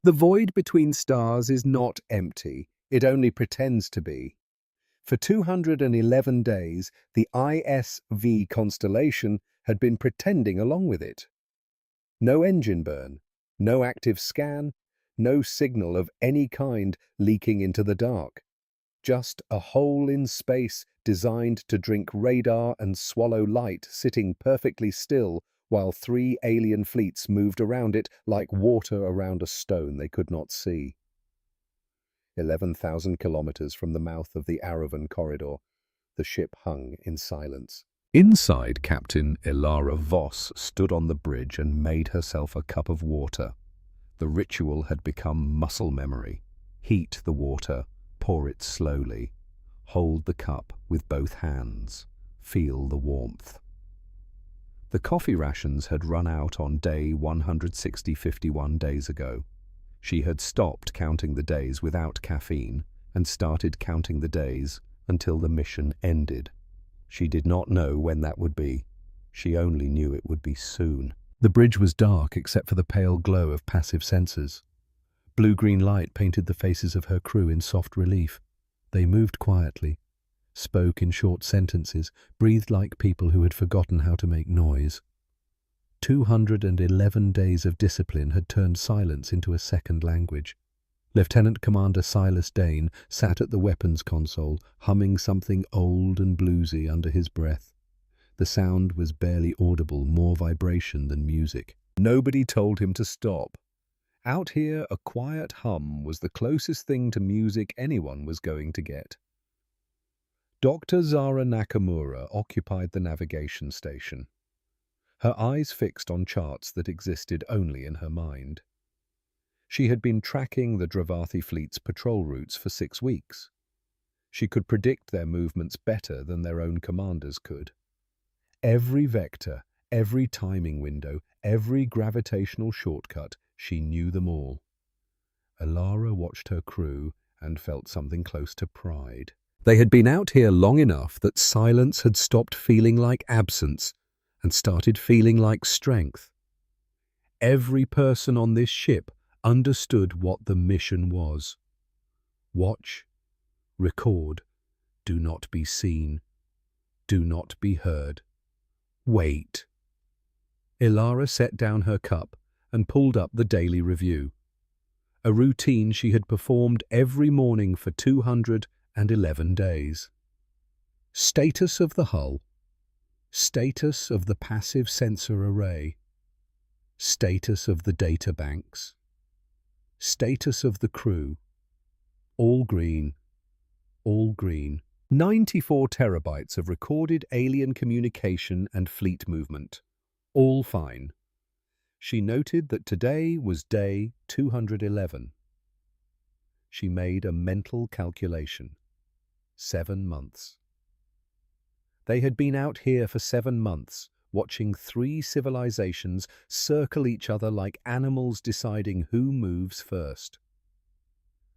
The void between stars is not empty, it only pretends to be. For 211 days, the ISV constellation had been pretending along with it. No engine burn, no active scan, no signal of any kind leaking into the dark. Just a hole in space designed to drink radar and swallow light, sitting perfectly still while 3 alien fleets moved around it like water around a stone they could not see. 11,000 kilometers from the mouth of the Aravan corridor, the ship hung in silence. Inside, Captain Ilara Voss stood on the bridge and made herself a cup of water. The ritual had become muscle memory. Heat the water, pour it slowly. Hold the cup with both hands. Feel the warmth. The coffee rations had run out on day 160-51 days ago. She had stopped counting the days without caffeine and started counting the days until the mission ended. She did not know when that would be. She only knew it would be soon. The bridge was dark except for the pale glow of passive sensors. Blue-green light painted the faces of her crew in soft relief. They moved quietly, spoke in short sentences, breathed like people who had forgotten how to make noise. 211 days of discipline had turned silence into a second language. Lieutenant Commander Silas Dane sat at the weapons console, humming something old and bluesy under his breath. The sound was barely audible, more vibration than music. Nobody told him to stop. Out here, a quiet hum was the closest thing to music anyone was going to get. Dr. Zara Nakamura occupied the navigation station, her eyes fixed on charts that existed only in her mind. She had been tracking the Dravathi fleet's patrol routes for 6 weeks. She could predict their movements better than their own commanders could. Every vector, every timing window, every gravitational shortcut, she knew them all. Ilara watched her crew and felt something close to pride. They had been out here long enough that silence had stopped feeling like absence and started feeling like strength. Every person on this ship understood what the mission was. Watch, record, do not be seen, do not be heard. Wait. Ilara set down her cup and pulled up the daily review, a routine she had performed every morning for 211 days. Status of the hull, status of the passive sensor array, status of the data banks, status of the crew, all green, all green. 94 terabytes of recorded alien communication and fleet movement, all fine. She noted that today was day 211. She made a mental calculation. 7 months. They had been out here for 7 months, watching 3 civilizations circle each other like animals deciding who moves first.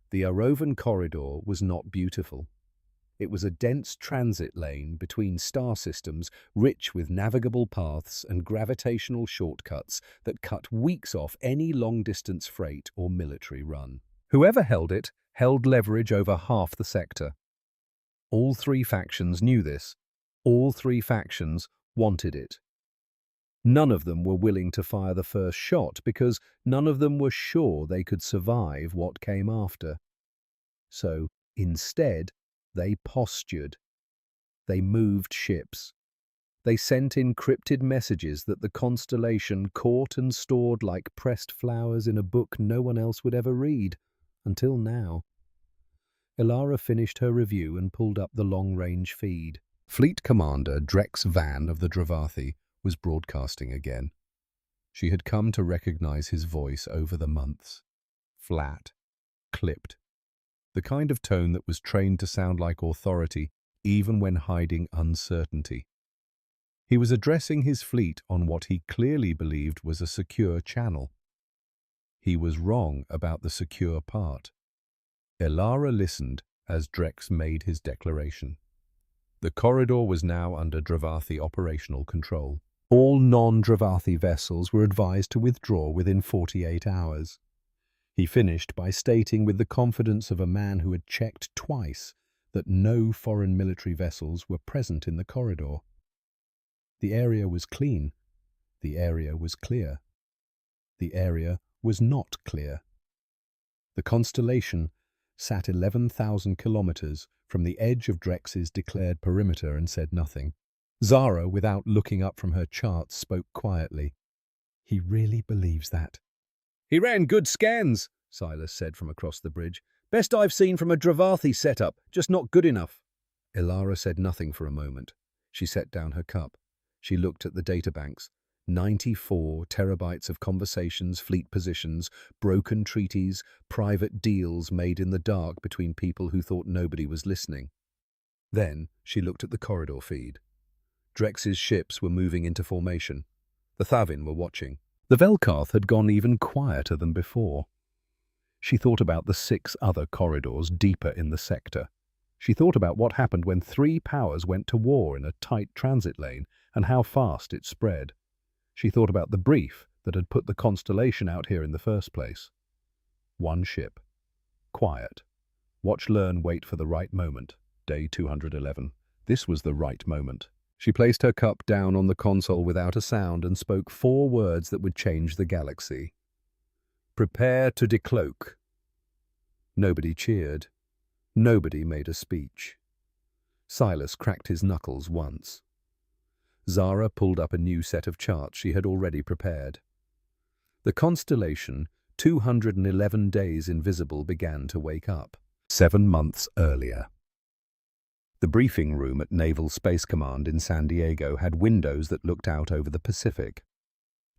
The Aravan corridor was not beautiful. It was a dense transit lane between star systems, rich with navigable paths and gravitational shortcuts that cut weeks off any long-distance freight or military run. Whoever held it held leverage over half the sector. All 3 factions knew this. All 3 factions wanted it. None of them were willing to fire the first shot because none of them were sure they could survive what came after. So, instead, they postured. They moved ships. They sent encrypted messages that the constellation caught and stored like pressed flowers in a book no one else would ever read, until now. Ilara finished her review and pulled up the long-range feed. Fleet Commander Drex Van of the Dravathi was broadcasting again. She had come to recognize his voice over the months. Flat, clipped. The kind of tone that was trained to sound like authority, even when hiding uncertainty. He was addressing his fleet on what he clearly believed was a secure channel. He was wrong about the secure part. Ilara listened as Drex made his declaration. The corridor was now under Dravathi operational control. All non-Dravathi vessels were advised to withdraw within 48 hours. He finished by stating with the confidence of a man who had checked twice that no foreign military vessels were present in the corridor. The area was clean. The area was clear. The area was not clear. The constellation sat 11,000 kilometers from the edge of Drex's declared perimeter and said nothing. Zara, without looking up from her charts, spoke quietly. "He really believes that." "He ran good scans," Silas said from across the bridge. "Best I've seen from a Dravathi setup, just not good enough." Ilara said nothing for a moment. She set down her cup. She looked at the databanks. 94 terabytes of conversations, fleet positions, broken treaties, private deals made in the dark between people who thought nobody was listening. Then she looked at the corridor feed. Drex's ships were moving into formation. The Thavin were watching. The Velkarth had gone even quieter than before. She thought about the 6 other corridors deeper in the sector. She thought about what happened when 3 powers went to war in a tight transit lane and how fast it spread. She thought about the brief that had put the constellation out here in the first place. 1 ship. Quiet. Watch, learn, wait for the right moment. Day 211. This was the right moment. She placed her cup down on the console without a sound and spoke 4 words that would change the galaxy. Prepare to decloak. Nobody cheered. Nobody made a speech. Silas cracked his knuckles once. Zara pulled up a new set of charts she had already prepared. The constellation, 211 days invisible, began to wake up. 7 months earlier. The briefing room at Naval Space Command in San Diego had windows that looked out over the Pacific.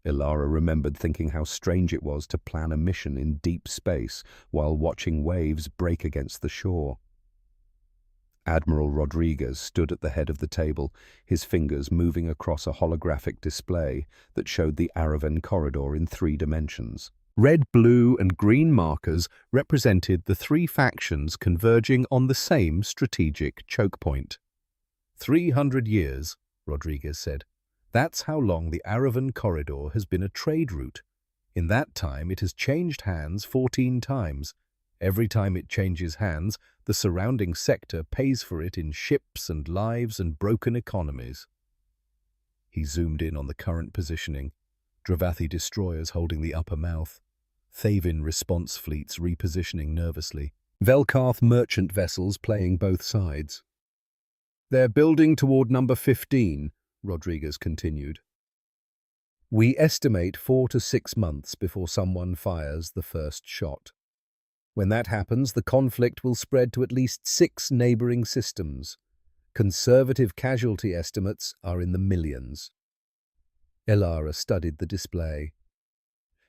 Ilara remembered thinking how strange it was to plan a mission in deep space while watching waves break against the shore. Admiral Rodriguez stood at the head of the table, his fingers moving across a holographic display that showed the Aravan corridor in 3 dimensions. Red, blue, and green markers represented the 3 factions converging on the same strategic choke point. 300 years, Rodriguez said. That's how long the Aravan corridor has been a trade route. In that time, it has changed hands 14 times. Every time it changes hands, the surrounding sector pays for it in ships and lives and broken economies. He zoomed in on the current positioning. Dravathi destroyers holding the upper mouth. Thavin response fleets repositioning nervously. Velkarth merchant vessels playing both sides. They're building toward number 15, Rodriguez continued. We estimate 4 to 6 months before someone fires the first shot. When that happens, the conflict will spread to at least 6 neighboring systems. Conservative casualty estimates are in the millions. Ilara studied the display.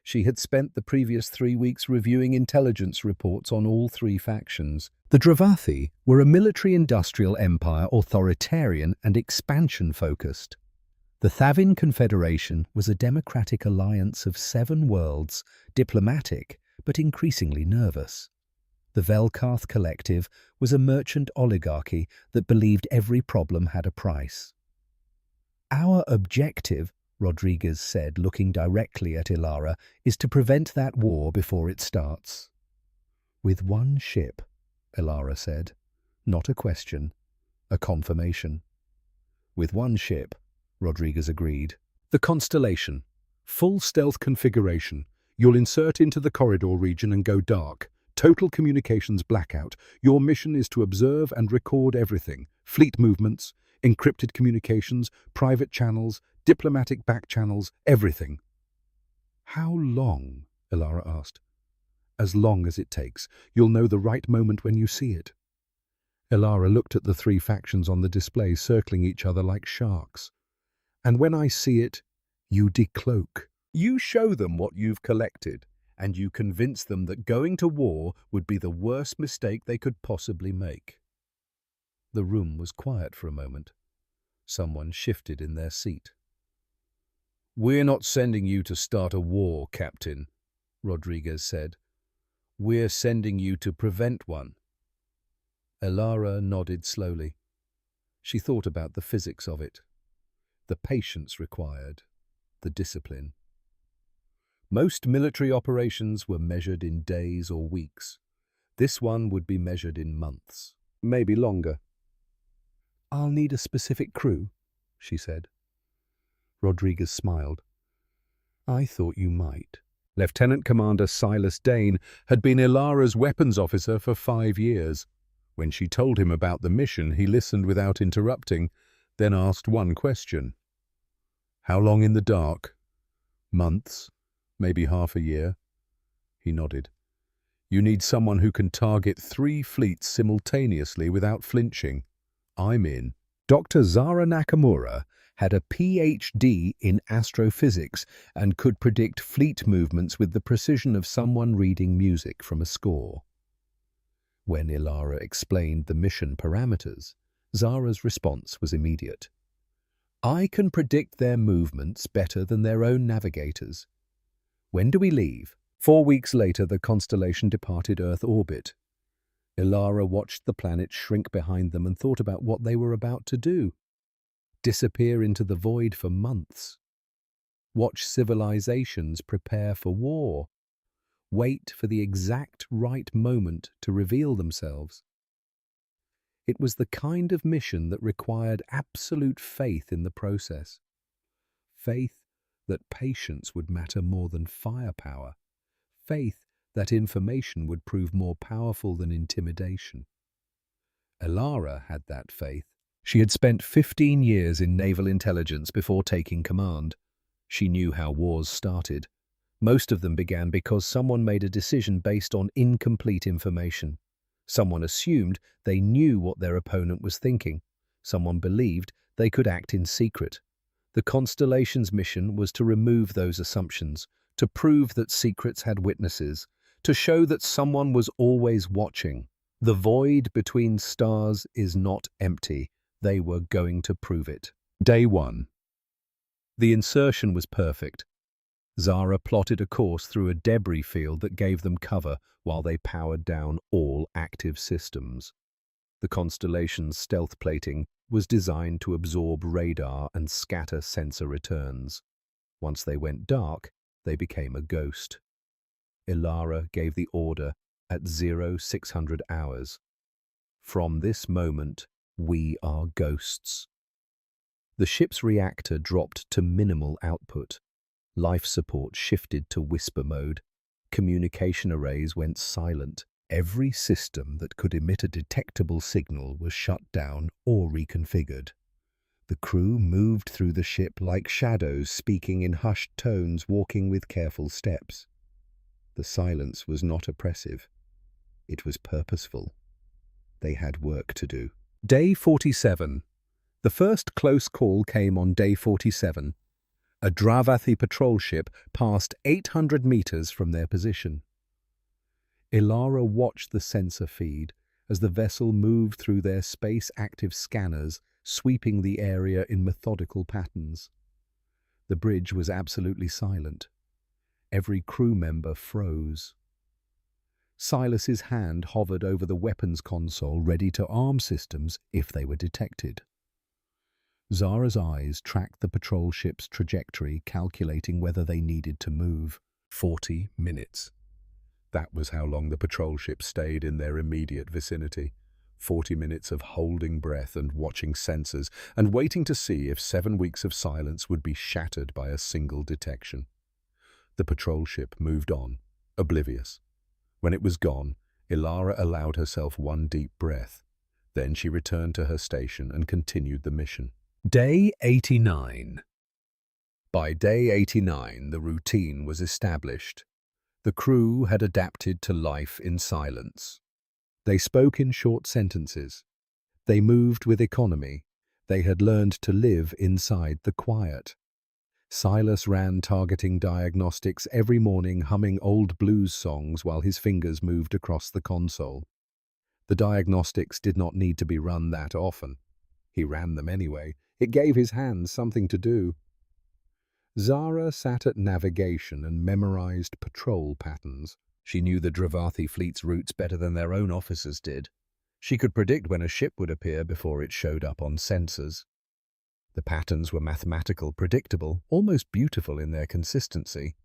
She had spent the previous 3 weeks reviewing intelligence reports on all 3 factions. The Dravathi were a military-industrial empire, authoritarian and expansion-focused. The Thavin Confederation was a democratic alliance of 7 worlds, diplomatic but increasingly nervous. The Velkarth Collective was a merchant oligarchy that believed every problem had a price. Our objective, Rodriguez said, looking directly at Ilara, is to prevent that war before it starts. With 1 ship, Ilara said. Not a question, a confirmation. With 1 ship, Rodriguez agreed. The constellation. Full stealth configuration. You'll insert into the corridor region and go dark. Total communications blackout. Your mission is to observe and record everything. Fleet movements, encrypted communications, private channels, diplomatic back channels, everything. How long? Ilara asked. As long as it takes. You'll know the right moment when you see it. Ilara looked at the 3 factions on the display circling each other like sharks. And when I see it, you decloak. You show them what you've collected, and you convince them that going to war would be the worst mistake they could possibly make. The room was quiet for a moment. Someone shifted in their seat. We're not sending you to start a war, Captain, Rodriguez said. We're sending you to prevent one. Ilara nodded slowly. She thought about the physics of it, the patience required, the discipline. Most military operations were measured in days or weeks. This one would be measured in months, maybe longer. "I'll need a specific crew," she said. Rodriguez smiled. "I thought you might." Lieutenant Commander Silas Dane had been Ilara's weapons officer for 5 years. When she told him about the mission, he listened without interrupting, then asked one question. "How long in the dark?" "Months, maybe half a year." He nodded. "You need someone who can target 3 fleets simultaneously without flinching. I'm in." Dr. Zara Nakamura had a PhD in astrophysics and could predict fleet movements with the precision of someone reading music from a score. When Ilara explained the mission parameters, Zara's response was immediate. "I can predict their movements better than their own navigators. When do we leave?" 4 weeks later, the constellation departed Earth orbit. Ilara watched the planet shrink behind them and thought about what they were about to do. Disappear into the void for months. Watch civilizations prepare for war. Wait for the exact right moment to reveal themselves. It was the kind of mission that required absolute faith in the process. Faith that patience would matter more than firepower. Faith that information would prove more powerful than intimidation. Ilara had that faith. She had spent 15 years in naval intelligence before taking command. She knew how wars started. Most of them began because someone made a decision based on incomplete information. Someone assumed they knew what their opponent was thinking. Someone believed they could act in secret. The Constellation's mission was to remove those assumptions, to prove that secrets had witnesses, to show that someone was always watching. The void between stars is not empty. They were going to prove it. Day 1. The insertion was perfect. Zara plotted a course through a debris field that gave them cover while they powered down all active systems. The Constellation's stealth plating was designed to absorb radar and scatter sensor returns. Once they went dark, they became a ghost. Ilara gave the order at 0600 hours. "From this moment, we are ghosts." The ship's reactor dropped to minimal output. Life support shifted to whisper mode. Communication arrays went silent. Every system that could emit a detectable signal was shut down or reconfigured. The crew moved through the ship like shadows, speaking in hushed tones, walking with careful steps. The silence was not oppressive. It was purposeful. They had work to do. Day 47. The first close call came on day 47. A Dravathi patrol ship passed 800 meters from their position. Ilara watched the sensor feed as the vessel moved through their space-active scanners, sweeping the area in methodical patterns. The bridge was absolutely silent. Every crew member froze. Silas's hand hovered over the weapons console, ready to arm systems if they were detected. Zara's eyes tracked the patrol ship's trajectory, calculating whether they needed to move. 40 minutes. That was how long the patrol ship stayed in their immediate vicinity. 40 minutes of holding breath and watching sensors, and waiting to see if 7 weeks of silence would be shattered by a single detection. The patrol ship moved on, oblivious. When it was gone, Ilara allowed herself one deep breath. Then she returned to her station and continued the mission. Day 89. By day 89, the routine was established. The crew had adapted to life in silence. They spoke in short sentences. They moved with economy. They had learned to live inside the quiet. Silas ran targeting diagnostics every morning, humming old blues songs while his fingers moved across the console. The diagnostics did not need to be run that often. He ran them anyway. It gave his hands something to do. Zara sat at navigation and memorized patrol patterns. She knew the Dravathi fleet's routes better than their own officers did. She could predict when a ship would appear before it showed up on sensors. The patterns were mathematical, predictable, almost beautiful in their consistency.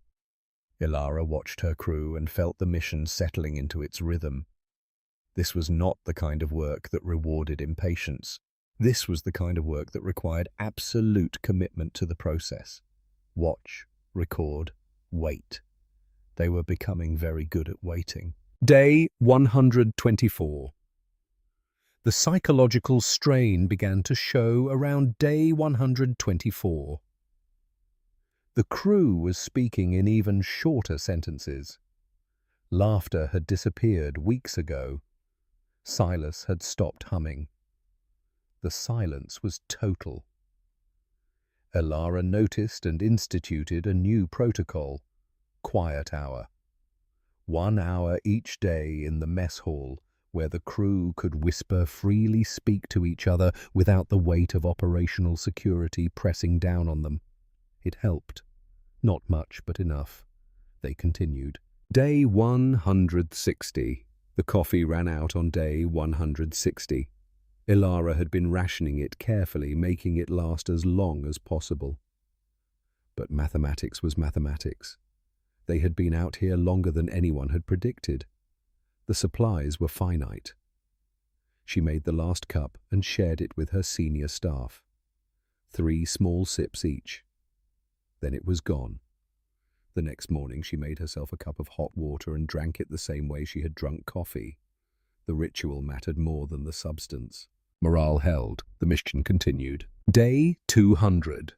Ilara watched her crew and felt the mission settling into its rhythm. This was not the kind of work that rewarded impatience. This was the kind of work that required absolute commitment to the process. Watch, record, wait. They were becoming very good at waiting. Day 124. The psychological strain began to show around day 124. The crew was speaking in even shorter sentences. Laughter had disappeared weeks ago. Silas had stopped humming. The silence was total. Ilara noticed and instituted a new protocol: quiet hour. 1 hour each day in the mess hall, where the crew could whisper, freely speak to each other without the weight of operational security pressing down on them. It helped. Not much, but enough. They continued. Day 160. The coffee ran out on day 160. Ilara had been rationing it carefully, making it last as long as possible. But mathematics was mathematics. They had been out here longer than anyone had predicted. The supplies were finite. She made the last cup and shared it with her senior staff. 3 small sips each. Then it was gone. The next morning she made herself a cup of hot water and drank it the same way she had drunk coffee. The ritual mattered more than the substance. Morale held. The mission continued. Day 200.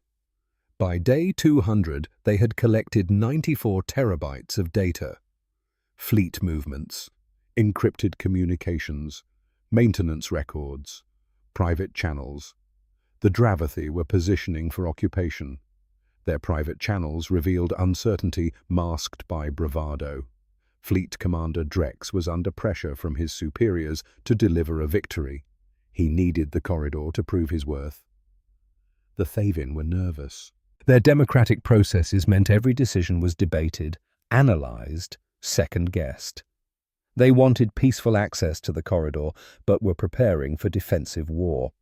By day 200, they had collected 94 terabytes of data. Fleet movements, encrypted communications, maintenance records, private channels. The Dravathi were positioning for occupation. Their private channels revealed uncertainty masked by bravado. Fleet Commander Drex was under pressure from his superiors to deliver a victory. He needed the corridor to prove his worth. The Thavin were nervous. Their democratic processes meant every decision was debated, analyzed, second-guessed. They wanted peaceful access to the corridor, but were preparing for defensive war.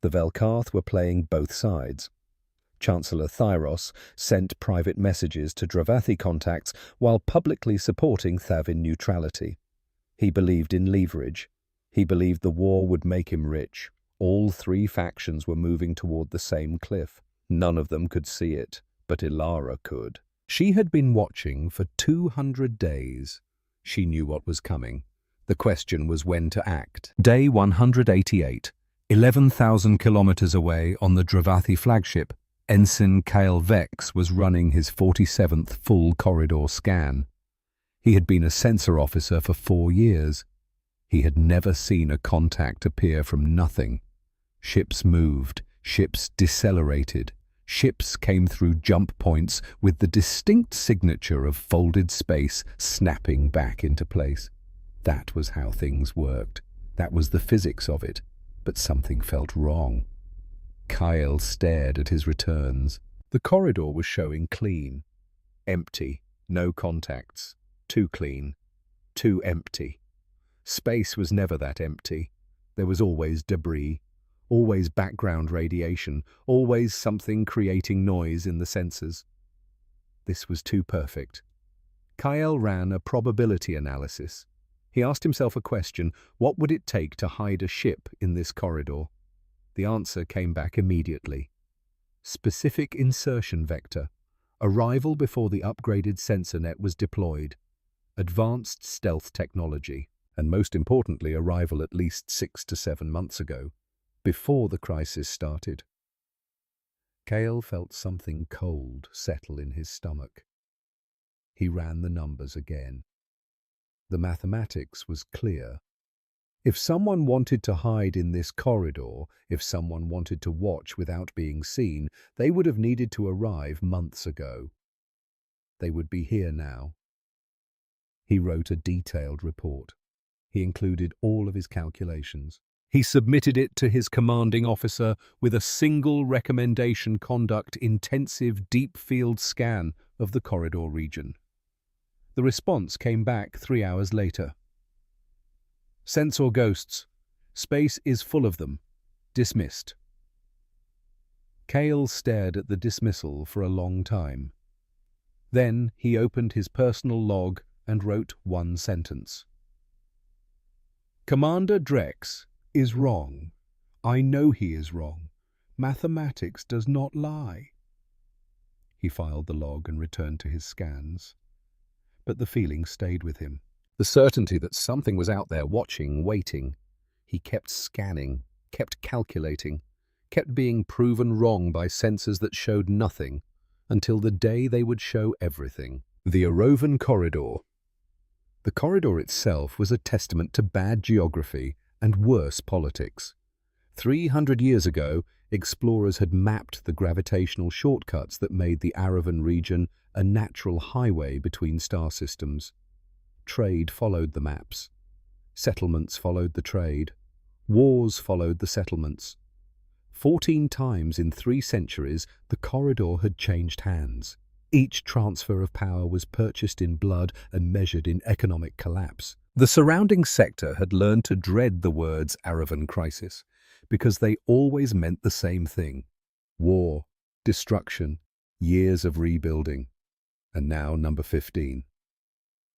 The Velkarth were playing both sides. Chancellor Thyros sent private messages to Dravathi contacts while publicly supporting Thavin neutrality. He believed in leverage. He believed the war would make him rich. All 3 factions were moving toward the same cliff. None of them could see it, but Ilara could. She had been watching for 200 days. She knew what was coming. The question was when to act. Day 188. 11,000 kilometers away on the Dravathi flagship, Ensign Kael Vex was running his 47th full corridor scan. He had been a sensor officer for 4 years. He had never seen a contact appear from nothing. Ships moved, ships decelerated, ships came through jump points with the distinct signature of folded space snapping back into place. That was how things worked. That was the physics of it. But something felt wrong. Kyle stared at his returns. The corridor was showing clean. Empty. No contacts. Too clean. Too empty. Space was never that empty. There was always debris. Always background radiation. Always something creating noise in the sensors. This was too perfect. Kyle ran a probability analysis. He asked himself a question: what would it take to hide a ship in this corridor? The answer came back immediately. Specific insertion vector. Arrival before the upgraded sensor net was deployed. Advanced stealth technology. And most importantly, arrival at least 6 to 7 months ago, before the crisis started. Kale felt something cold settle in his stomach. He ran the numbers again. The mathematics was clear. If someone wanted to hide in this corridor, if someone wanted to watch without being seen, they would have needed to arrive months ago. They would be here now. He wrote a detailed report. He included all of his calculations. He submitted it to his commanding officer with a single recommendation: conduct intensive deep field scan of the corridor region. The response came back 3 hours later. Sensor ghosts. Space is full of them. Dismissed. Kale stared at the dismissal for a long time. Then he opened his personal log and wrote one sentence. Commander Drex is wrong. I know he is wrong. Mathematics does not lie. He filed the log and returned to his scans. But the feeling stayed with him. The certainty that something was out there watching, waiting. He kept scanning, kept calculating, kept being proven wrong by sensors that showed nothing, until the day they would show everything. The Arovan Corridor. The corridor itself was a testament to bad geography and worse politics. 300 years ago, explorers had mapped the gravitational shortcuts that made the Arovan region a natural highway between star systems. Trade followed the maps. Settlements followed the trade. Wars followed the settlements. 14 times in 3 centuries, the corridor had changed hands. Each transfer of power was purchased in blood and measured in economic collapse. The surrounding sector had learned to dread the words Arovan crisis, because they always meant the same thing: war, destruction, years of rebuilding. And now number 15.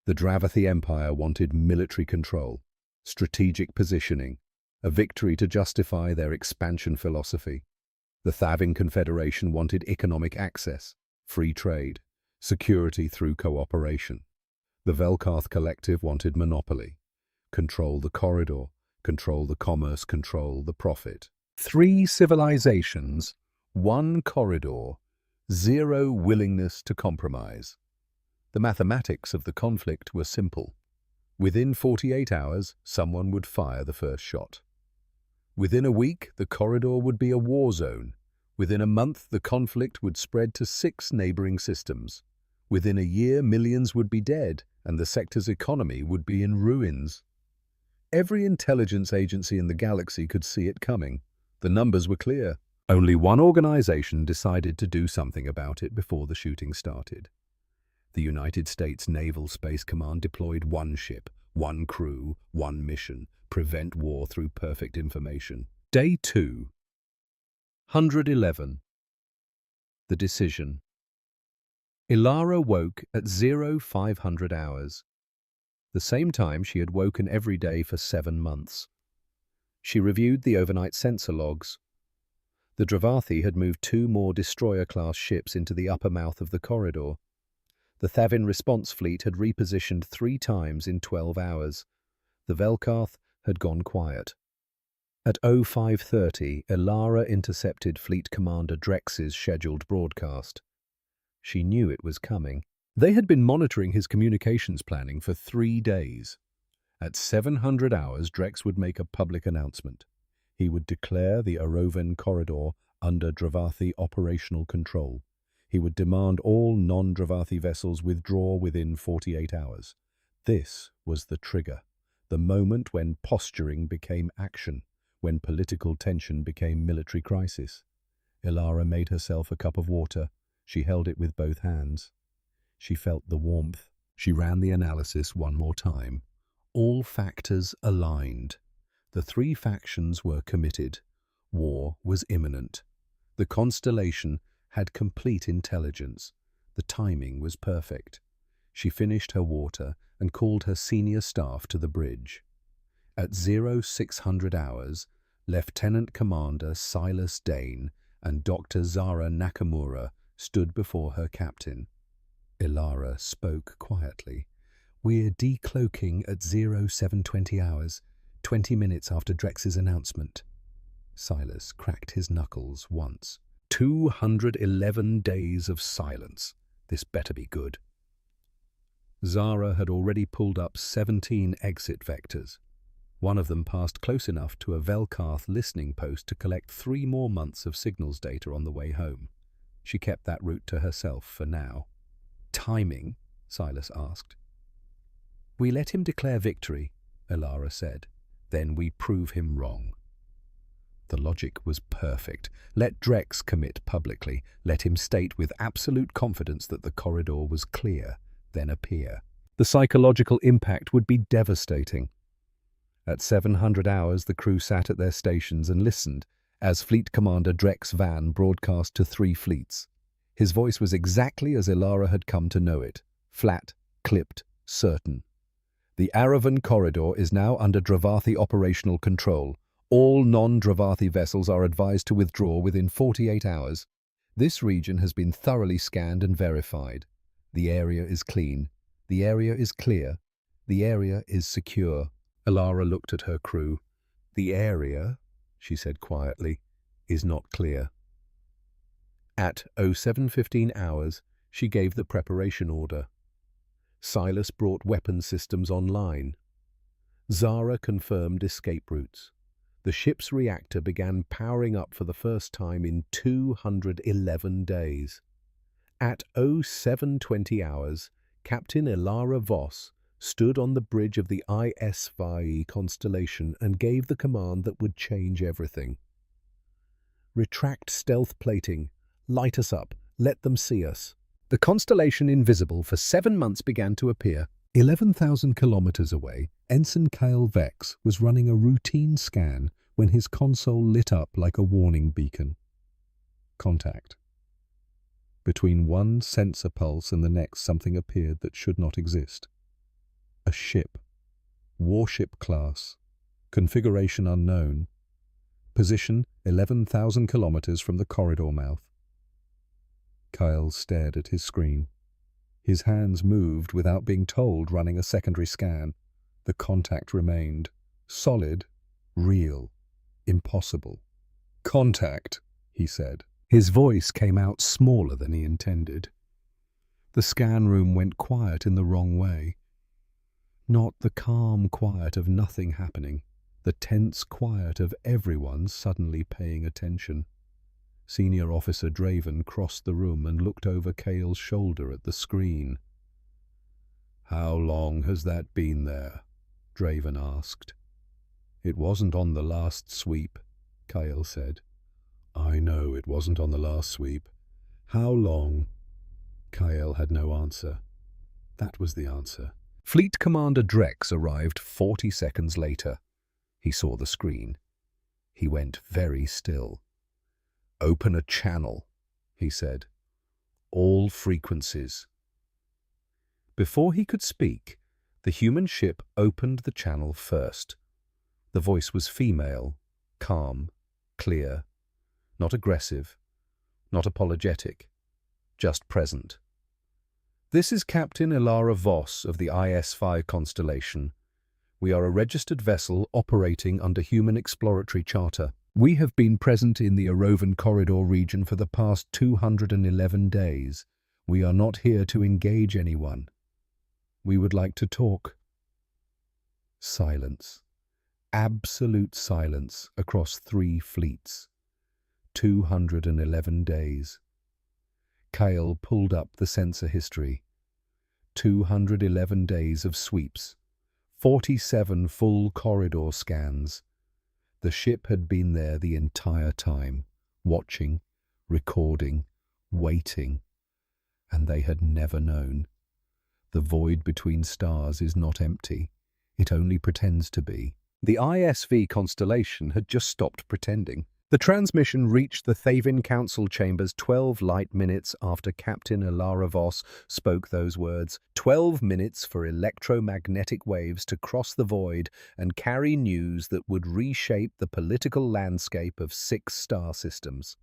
The Dravathi Empire wanted military control, strategic positioning, a victory to justify their expansion philosophy. The Thavin Confederation wanted economic access, free trade, security through cooperation. The Velkarth Collective wanted monopoly, control the corridor, control the commerce, control the profit. 3 civilizations, 1 corridor, 0 willingness to compromise. The mathematics of the conflict were simple. Within 48 hours, someone would fire the first shot. Within a week, the corridor would be a war zone. Within a month, the conflict would spread to 6 neighboring systems. Within a year, millions would be dead, and the sector's economy would be in ruins. Every intelligence agency in the galaxy could see it coming. The numbers were clear. Only one organization decided to do something about it before the shooting started. The United States Naval Space Command deployed 1 ship, 1 crew, 1 mission: prevent war through perfect information. Day 2. 111. The decision. Ilara woke at 0500 hours, the same time she had woken every day for 7 months. She reviewed the overnight sensor logs. The Dravathi had moved 2 more destroyer-class ships into the upper mouth of the corridor. The Thavin response fleet had repositioned 3 times in 12 hours. The Velkarth had gone quiet. At 0530, Ilara intercepted Fleet Commander Drex's scheduled broadcast. She knew it was coming. They had been monitoring his communications planning for 3 days. At 700 hours, Drex would make a public announcement. He would declare the Arovan Corridor under Dravathi operational control. He would demand all non-Dravathi vessels withdraw within 48 hours. This was the trigger, the moment when posturing became action, when political tension became military crisis. Ilara made herself a cup of water. She held it with both hands. She felt the warmth. She ran the analysis one more time. All factors aligned. The 3 factions were committed. War was imminent. The constellation had complete intelligence. The timing was perfect. She finished her water and called her senior staff to the bridge. At 0600 hours, Lieutenant Commander Silas Dane and Dr. Zara Nakamura stood before her captain. Ilara spoke quietly. "We're decloaking at 0720 hours, 20 minutes after Drex's announcement." Silas cracked his knuckles once. 211 days of silence. This better be good. Zara had already pulled up 17 exit vectors. One of them passed close enough to a Velkarth listening post to collect 3 more months of signals data on the way home. She kept that route to herself for now. "Timing?" Silas asked. "We let him declare victory," Ilara said. "Then we prove him wrong." The logic was perfect. Let Drex commit publicly. Let him state with absolute confidence that the corridor was clear, then appear. The psychological impact would be devastating. At 700 hours, the crew sat at their stations and listened as Fleet Commander Drex Van broadcast to 3 fleets. His voice was exactly as Ilara had come to know it, flat, clipped, certain. The Aravan corridor is now under Dravathi operational control. All non-Dravathi vessels are advised to withdraw within 48 hours. This region has been thoroughly scanned and verified. The area is clean. The area is clear. The area is secure. Ilara looked at her crew. The area, she said quietly, is not clear. At 07:15 hours, she gave the preparation order. Silas brought weapon systems online. Zara confirmed escape routes. The ship's reactor began powering up for the first time in 211 days. At 07:20 hours, Captain Ilara Voss stood on the bridge of the sci-fi constellation and gave the command that would change everything. Retract stealth plating. Light us up. Let them see us. The constellation invisible for 7 months began to appear. 11,000 kilometers away, Ensign Kyle Vex was running a routine scan when his console lit up like a warning beacon. Contact. Between one sensor pulse and the next, something appeared that should not exist. A ship. Warship class. Configuration unknown. Position 11,000 kilometers from the corridor mouth. Kyle stared at his screen. His hands moved without being told, running a secondary scan. The contact remained. Solid. Real. Impossible. Contact, he said. His voice came out smaller than he intended. The scan room went quiet in the wrong way. Not the calm quiet of nothing happening, the tense quiet of everyone suddenly paying attention. Senior Officer Draven crossed the room and looked over Cale's shoulder at the screen. "How long has that been there?" Draven asked. "It wasn't on the last sweep," Kyle said. "I know it wasn't on the last sweep. How long?" Kyle had no answer. That was the answer. Fleet Commander Drex arrived 40 seconds later. He saw the screen. He went very still. "Open a channel," he said. "All frequencies." Before he could speak, the human ship opened the channel first. The voice was female, calm, clear, not aggressive, not apologetic, just present. "This is Captain Ilara Voss of the IS-5 constellation. We are a registered vessel operating under Human Exploratory Charter. We have been present in the Aravan corridor region for the past 211 days. We are not here to engage anyone. We would like to talk." Silence. Absolute silence across 3 fleets. 211 days. Kyle pulled up the sensor history. 211 days of sweeps. 47 full corridor scans. The ship had been there the entire time, watching, recording, waiting, and they had never known. The void between stars is not empty. It only pretends to be. The ISV constellation had just stopped pretending. The transmission reached the Thavin Council chambers 12 light minutes after Captain Ilara Voss spoke those words. 12 minutes for electromagnetic waves to cross the void and carry news that would reshape the political landscape of 6 star systems.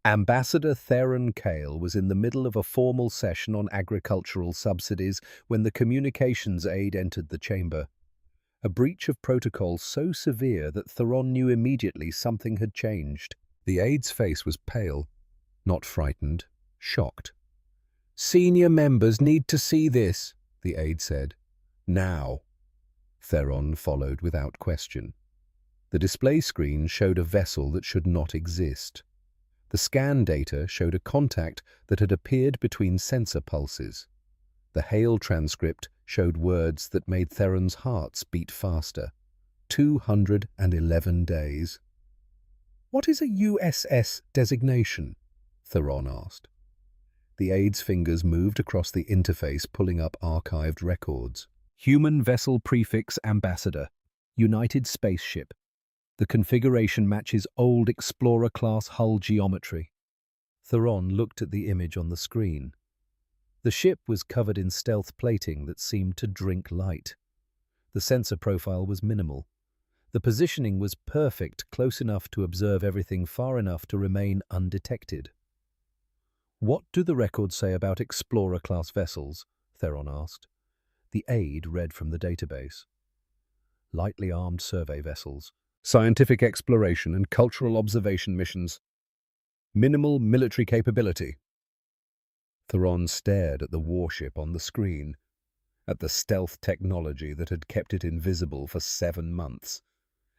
Ambassador Theron Kale was in the middle of a formal session on agricultural subsidies when the communications aide entered the chamber. A breach of protocol so severe that Theron knew immediately something had changed. The aide's face was pale, not frightened, shocked. "Senior members need to see this," the aide said. "Now." Theron followed without question. The display screen showed a vessel that should not exist. The scan data showed a contact that had appeared between sensor pulses. The Hale transcript showed words that made Theron's hearts beat faster. 211 days. "What is a USS designation?" Theron asked. The aide's fingers moved across the interface, pulling up archived records. "Human Vessel Prefix Ambassador. United Spaceship. The configuration matches old Explorer-class hull geometry." Theron looked at the image on the screen. The ship was covered in stealth plating that seemed to drink light. The sensor profile was minimal. The positioning was perfect, close enough to observe everything, far enough to remain undetected. "What do the records say about Explorer-class vessels?" Theron asked. The aide read from the database. "Lightly armed survey vessels, scientific exploration and cultural observation missions. Minimal military capability." Theron stared at the warship on the screen, at the stealth technology that had kept it invisible for 7 months,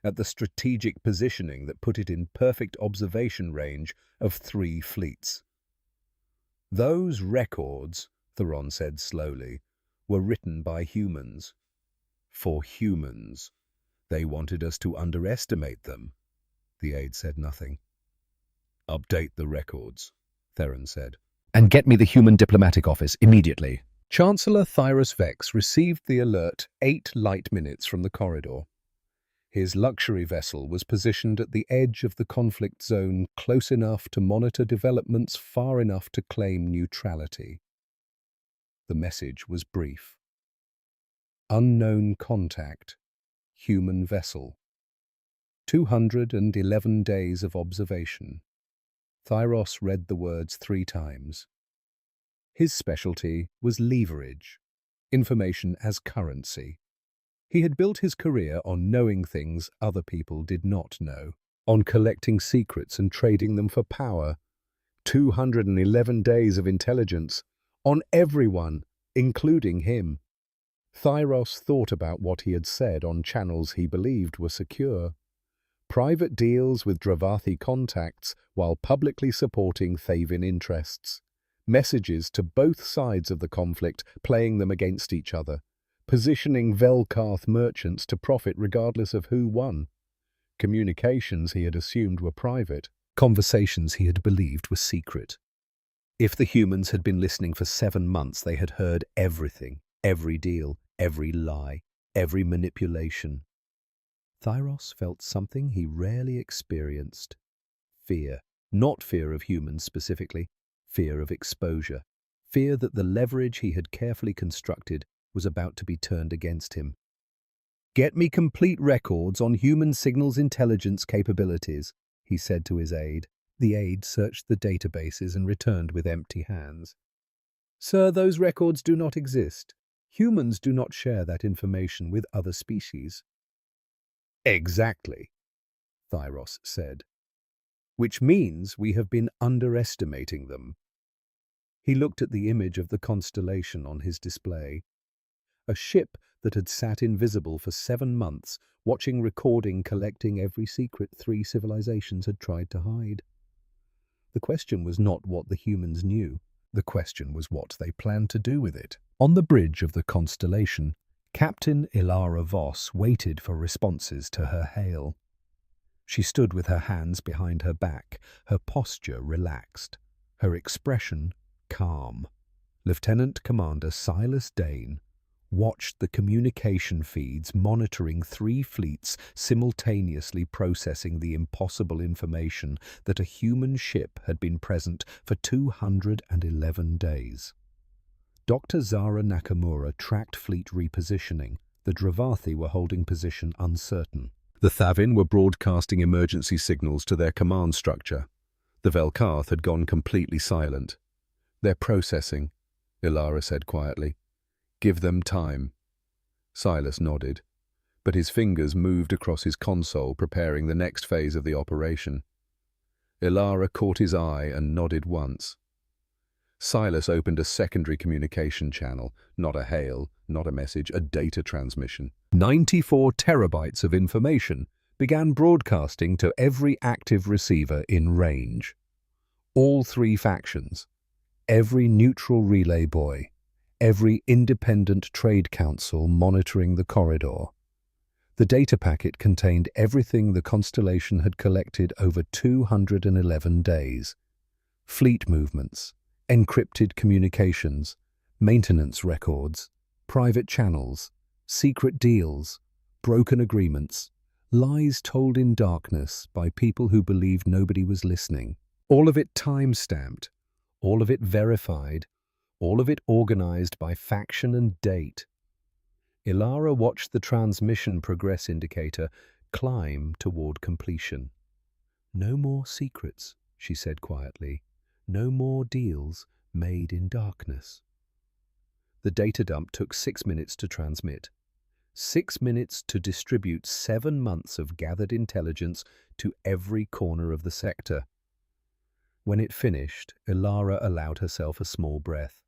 at the strategic positioning that put it in perfect observation range of 3 fleets. "Those records," Theron said slowly, "were written by humans. For humans. They wanted us to underestimate them." The aide said nothing. "Update the records," Theron said. "And get me the human diplomatic office immediately." Chancellor Thyrus Vex received the alert 8 light minutes from the corridor. His luxury vessel was positioned at the edge of the conflict zone, close enough to monitor developments, far enough to claim neutrality. The message was brief. Unknown contact, human vessel. 211 days of observation. Thyros read the words 3 times. His specialty was leverage, information as currency. He had built his career on knowing things other people did not know, on collecting secrets and trading them for power. 211 days of intelligence, on everyone, including him. Thyros thought about what he had said on channels he believed were secure. Private deals with Dravathi contacts while publicly supporting Thavin interests. Messages to both sides of the conflict, playing them against each other. Positioning Velkarth merchants to profit regardless of who won. Communications he had assumed were private. Conversations he had believed were secret. If the humans had been listening for 7 months, they had heard everything. Every deal, every lie, every manipulation. Thyros felt something he rarely experienced. Fear. Not fear of humans specifically. Fear of exposure. Fear that the leverage he had carefully constructed was about to be turned against him. "Get me complete records on human signals intelligence capabilities," he said to his aide. The aide searched the databases and returned with empty hands. "Sir, those records do not exist. Humans do not share that information with other species." "Exactly," Thyros said. "Which means we have been underestimating them." He looked at the image of the constellation on his display. A ship that had sat invisible for 7 months, watching, recording, collecting every secret 3 civilizations had tried to hide. The question was not what the humans knew. The question was what they planned to do with it. On the bridge of the constellation, Captain Ilara Voss waited for responses to her hail. She stood with her hands behind her back, her posture relaxed, her expression calm. Lieutenant Commander Silas Dane watched the communication feeds, monitoring 3 fleets simultaneously processing the impossible information that a human ship had been present for 211 days. Dr. Zara Nakamura tracked fleet repositioning. The Dravathi were holding position uncertain. The Thavin were broadcasting emergency signals to their command structure. The Velkarth had gone completely silent. "They're processing," Ilara said quietly. "Give them time." Silas nodded, but his fingers moved across his console, preparing the next phase of the operation. Ilara caught his eye and nodded once. Silas opened a secondary communication channel, not a hail, not a message, a data transmission. 94 terabytes of information began broadcasting to every active receiver in range. All 3 factions, every neutral relay buoy, every independent trade council monitoring the corridor. The data packet contained everything the constellation had collected over 211 days. Fleet movements, encrypted communications, maintenance records, private channels, secret deals, broken agreements, lies told in darkness by people who believed nobody was listening. All of it time-stamped, all of it verified, all of it organized by faction and date. Ilara watched the transmission progress indicator climb toward completion. "No more secrets," she said quietly. "No more deals made in darkness." The data dump took 6 minutes to transmit. 6 minutes to distribute 7 months of gathered intelligence to every corner of the sector. When it finished, Ilara allowed herself a small breath.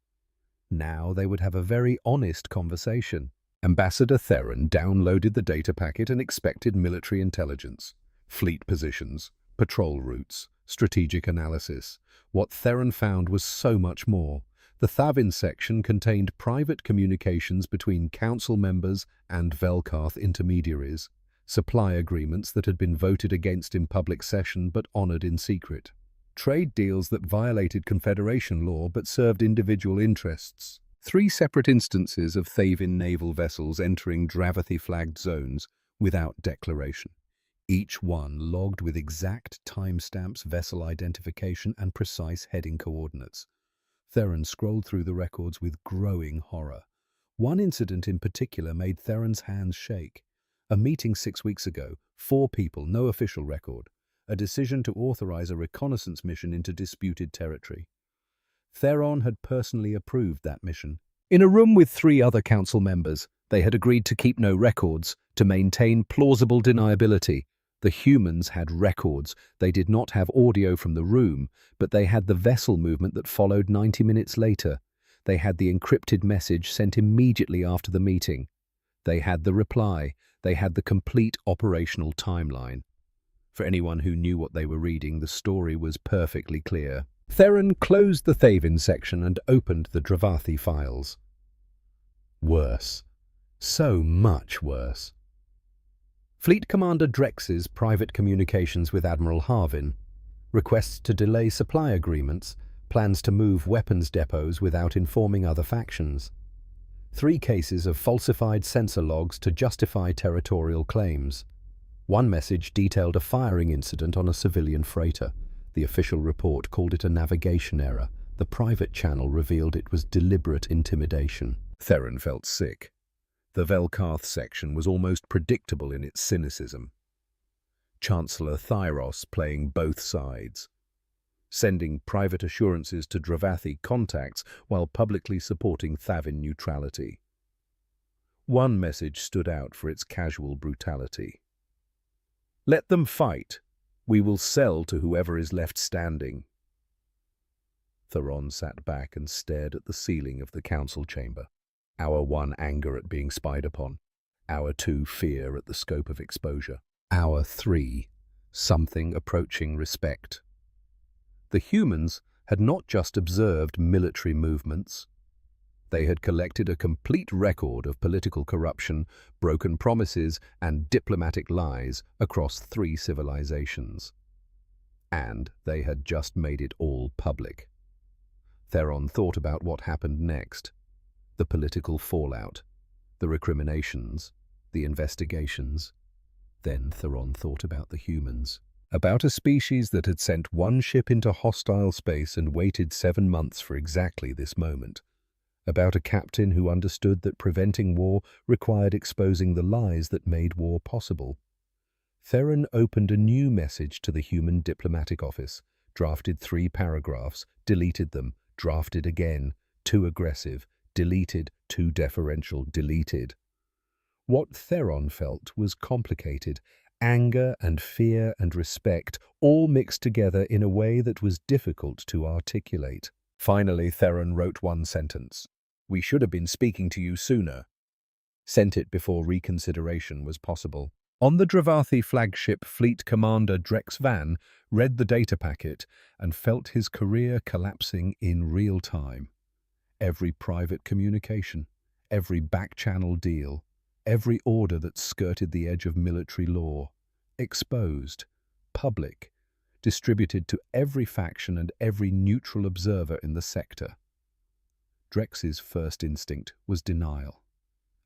Now they would have a very honest conversation. Ambassador Theron downloaded the data packet and expected military intelligence, fleet positions, patrol routes, strategic analysis. What Theron found was so much more. The Thavin section contained private communications between council members and Velkarth intermediaries, supply agreements that had been voted against in public session but honored in secret, trade deals that violated Confederation law but served individual interests. 3 separate instances of Thavin naval vessels entering Dravathi-flagged zones without declaration, each one logged with exact timestamps, vessel identification, and precise heading coordinates. Theron scrolled through the records with growing horror. One incident in particular made Theron's hands shake. A meeting 6 weeks ago, 4 people, no official record. A decision to authorize a reconnaissance mission into disputed territory. Theron had personally approved that mission. In a room with 3 other council members, they had agreed to keep no records, to maintain plausible deniability. The humans had records. They did not have audio from the room, but they had the vessel movement that followed 90 minutes later. They had the encrypted message sent immediately after the meeting. They had the reply. They had the complete operational timeline. For anyone who knew what they were reading, the story was perfectly clear. Theron closed the Thavin section and opened the Dravathi files. Worse. So much worse. Fleet Commander Drex's private communications with Admiral Harvin, requests to delay supply agreements, plans to move weapons depots without informing other factions. 3 cases of falsified sensor logs to justify territorial claims. One message detailed a firing incident on a civilian freighter. The official report called it a navigation error. The private channel revealed it was deliberate intimidation. Theron felt sick. The Velkarth section was almost predictable in its cynicism. Chancellor Thyros playing both sides, sending private assurances to Dravathi contacts while publicly supporting Thavin neutrality. One message stood out for its casual brutality. "Let them fight. We will sell to whoever is left standing." Theron sat back and stared at the ceiling of the council chamber. Hour 1, anger at being spied upon. Hour 2, fear at the scope of exposure. Hour 3, something approaching respect. The humans had not just observed military movements. They had collected a complete record of political corruption, broken promises, and diplomatic lies across 3 civilizations. And they had just made it all public. Theron thought about what happened next. The political fallout, the recriminations, the investigations. Then Theron thought about the humans. About a species that had sent one ship into hostile space and waited 7 months for exactly this moment. About a captain who understood that preventing war required exposing the lies that made war possible. Theron opened a new message to the human diplomatic office, drafted 3 paragraphs, deleted them, drafted again, too aggressive, deleted, too deferential, deleted. What Theron felt was complicated. Anger and fear and respect, all mixed together in a way that was difficult to articulate. Finally, Theron wrote one sentence. "We should have been speaking to you sooner." Sent it before reconsideration was possible. On the Dravathi flagship, Fleet Commander Drex Van read the data packet and felt his career collapsing in real time. Every private communication, every back-channel deal, every order that skirted the edge of military law, exposed, public, distributed to every faction and every neutral observer in the sector. Drex's first instinct was denial.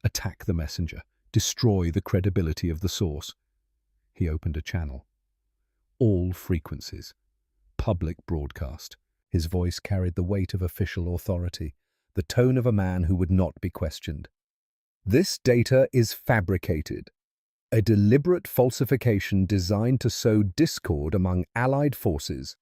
Attack the messenger, destroy the credibility of the source. He opened a channel. All frequencies. public broadcast. His voice carried the weight of official authority, the tone of a man who would not be questioned. This data is fabricated, a deliberate falsification designed to sow discord among allied forces.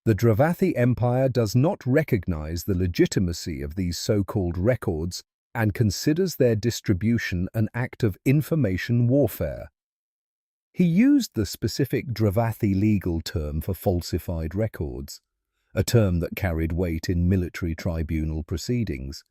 The Dravathi Empire does not recognize the legitimacy of these so-called records and considers their distribution an act of information warfare. He used the specific Dravathi legal term for falsified records, a term that carried weight in military tribunal proceedings.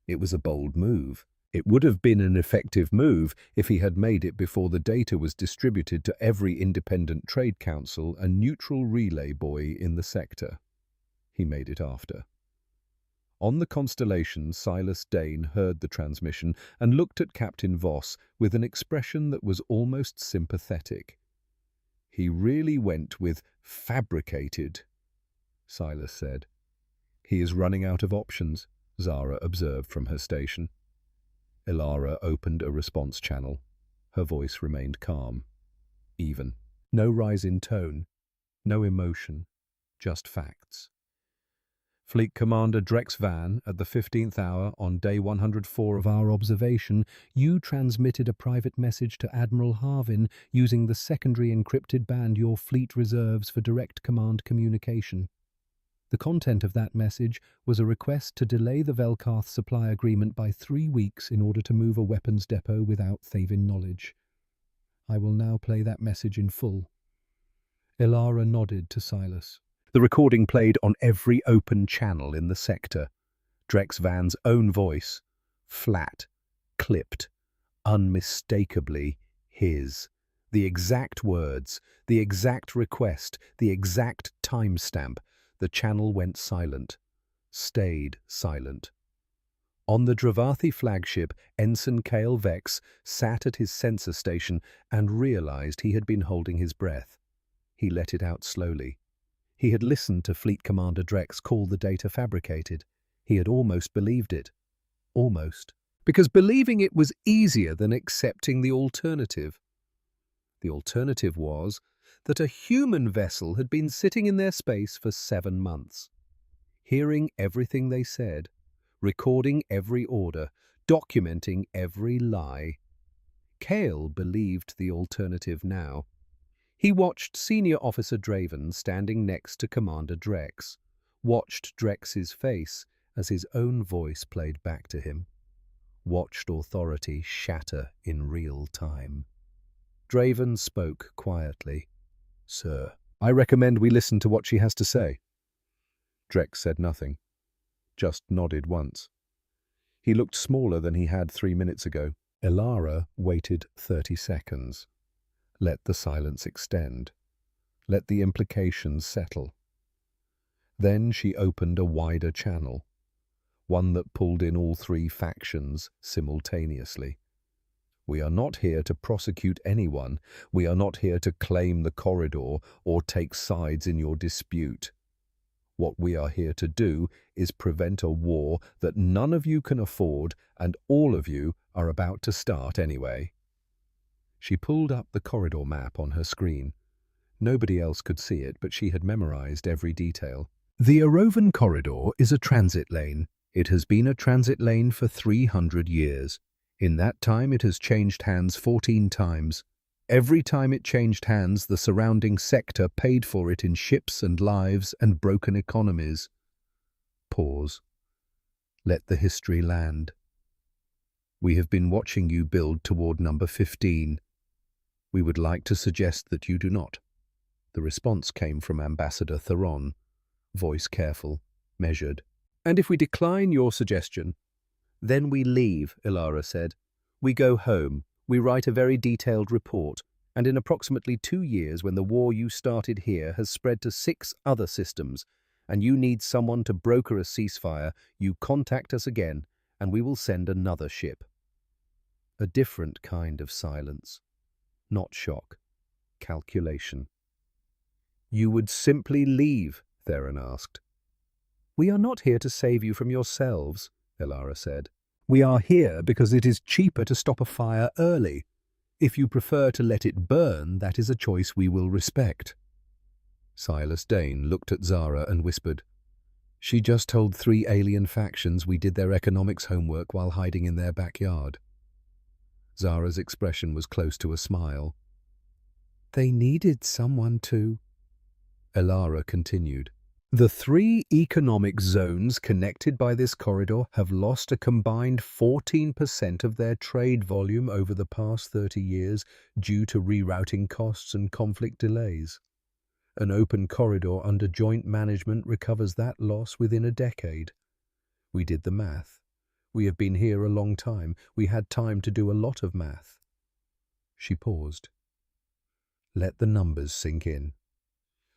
It was a bold move. It would have been an effective move if he had made it before the data was distributed to every independent trade council and neutral relay buoy in the sector. He made it after. On the constellation, Silas Dane heard the transmission and looked at Captain Voss with an expression that was almost sympathetic. "He really went with fabricated," Silas said. "He is running out of options," Zara observed from her station. Ilara opened a response channel. Her voice remained calm, even. No rise in tone, no emotion, just facts. Fleet Commander Drex Van, at the 15th hour on day 104 of our observation, you transmitted a private message to Admiral Harvin using the secondary encrypted band your fleet reserves for direct command communication. The content of that message was a request to delay the Velkarth supply agreement by 3 weeks in order to move a weapons depot without Thavin knowledge. I will now play that message in full. Ilara nodded to Silas. The recording played on every open channel in the sector. Drex Van's own voice, flat, clipped, unmistakably his. The exact words, the exact request, the exact timestamp. The channel went silent, stayed silent. On the Dravathi flagship, Ensign Kale Vex sat at his sensor station and realized he had been holding his breath. He let it out slowly. He had listened to Fleet Commander Drex call the data fabricated. He had almost believed it. Almost. Because believing it was easier than accepting the alternative. The alternative was that a human vessel had been sitting in their space for 7 months, hearing everything they said, recording every order, documenting every lie. Kale believed the alternative now. He watched Senior Officer Draven standing next to Commander Drex, watched Drex's face as his own voice played back to him, watched authority shatter in real time. Draven spoke quietly. "Sir, I recommend we listen to what she has to say." Drex said nothing, just nodded once. He looked smaller than he had 3 minutes ago. Ilara waited 30 seconds. Let the silence extend. Let the implications settle. Then she opened a wider channel, one that pulled in all 3 factions simultaneously. "We are not here to prosecute anyone. We are not here to claim the corridor or take sides in your dispute. What we are here to do is prevent a war that none of you can afford and all of you are about to start anyway." She pulled up the corridor map on her screen. Nobody else could see it, but she had memorized every detail. The Arovan corridor is a transit lane. It has been a transit lane for 300 years. In that time, it has changed hands 14 times. Every time it changed hands, the surrounding sector paid for it in ships and lives and broken economies. Pause. Let the history land. We have been watching you build toward number 15. We would like to suggest that you do not. The response came from Ambassador Theron, voice careful, measured. "And if we decline your suggestion, then we leave," Ilara said. "We go home. We write a very detailed report, and in approximately 2 years, when the war you started here has spread to 6 other systems, and you need someone to broker a ceasefire, you contact us again, and we will send another ship." A different kind of silence. Not shock. Calculation. "You would simply leave?" Theron asked. "We are not here to save you from yourselves," Ilara said. "We are here because it is cheaper to stop a fire early. If you prefer to let it burn, that is a choice we will respect." Silas Dane looked at Zara and whispered, "She just told 3 alien factions we did their economics homework while hiding in their backyard." Zara's expression was close to a smile. "They needed someone to," Elara continued. "The 3 economic zones connected by this corridor have lost a combined 14% of their trade volume over the past 30 years due to rerouting costs and conflict delays. An open corridor under joint management recovers that loss within a decade. We did the math. We have been here a long time. We had time to do a lot of math." She paused. "Let the numbers sink in.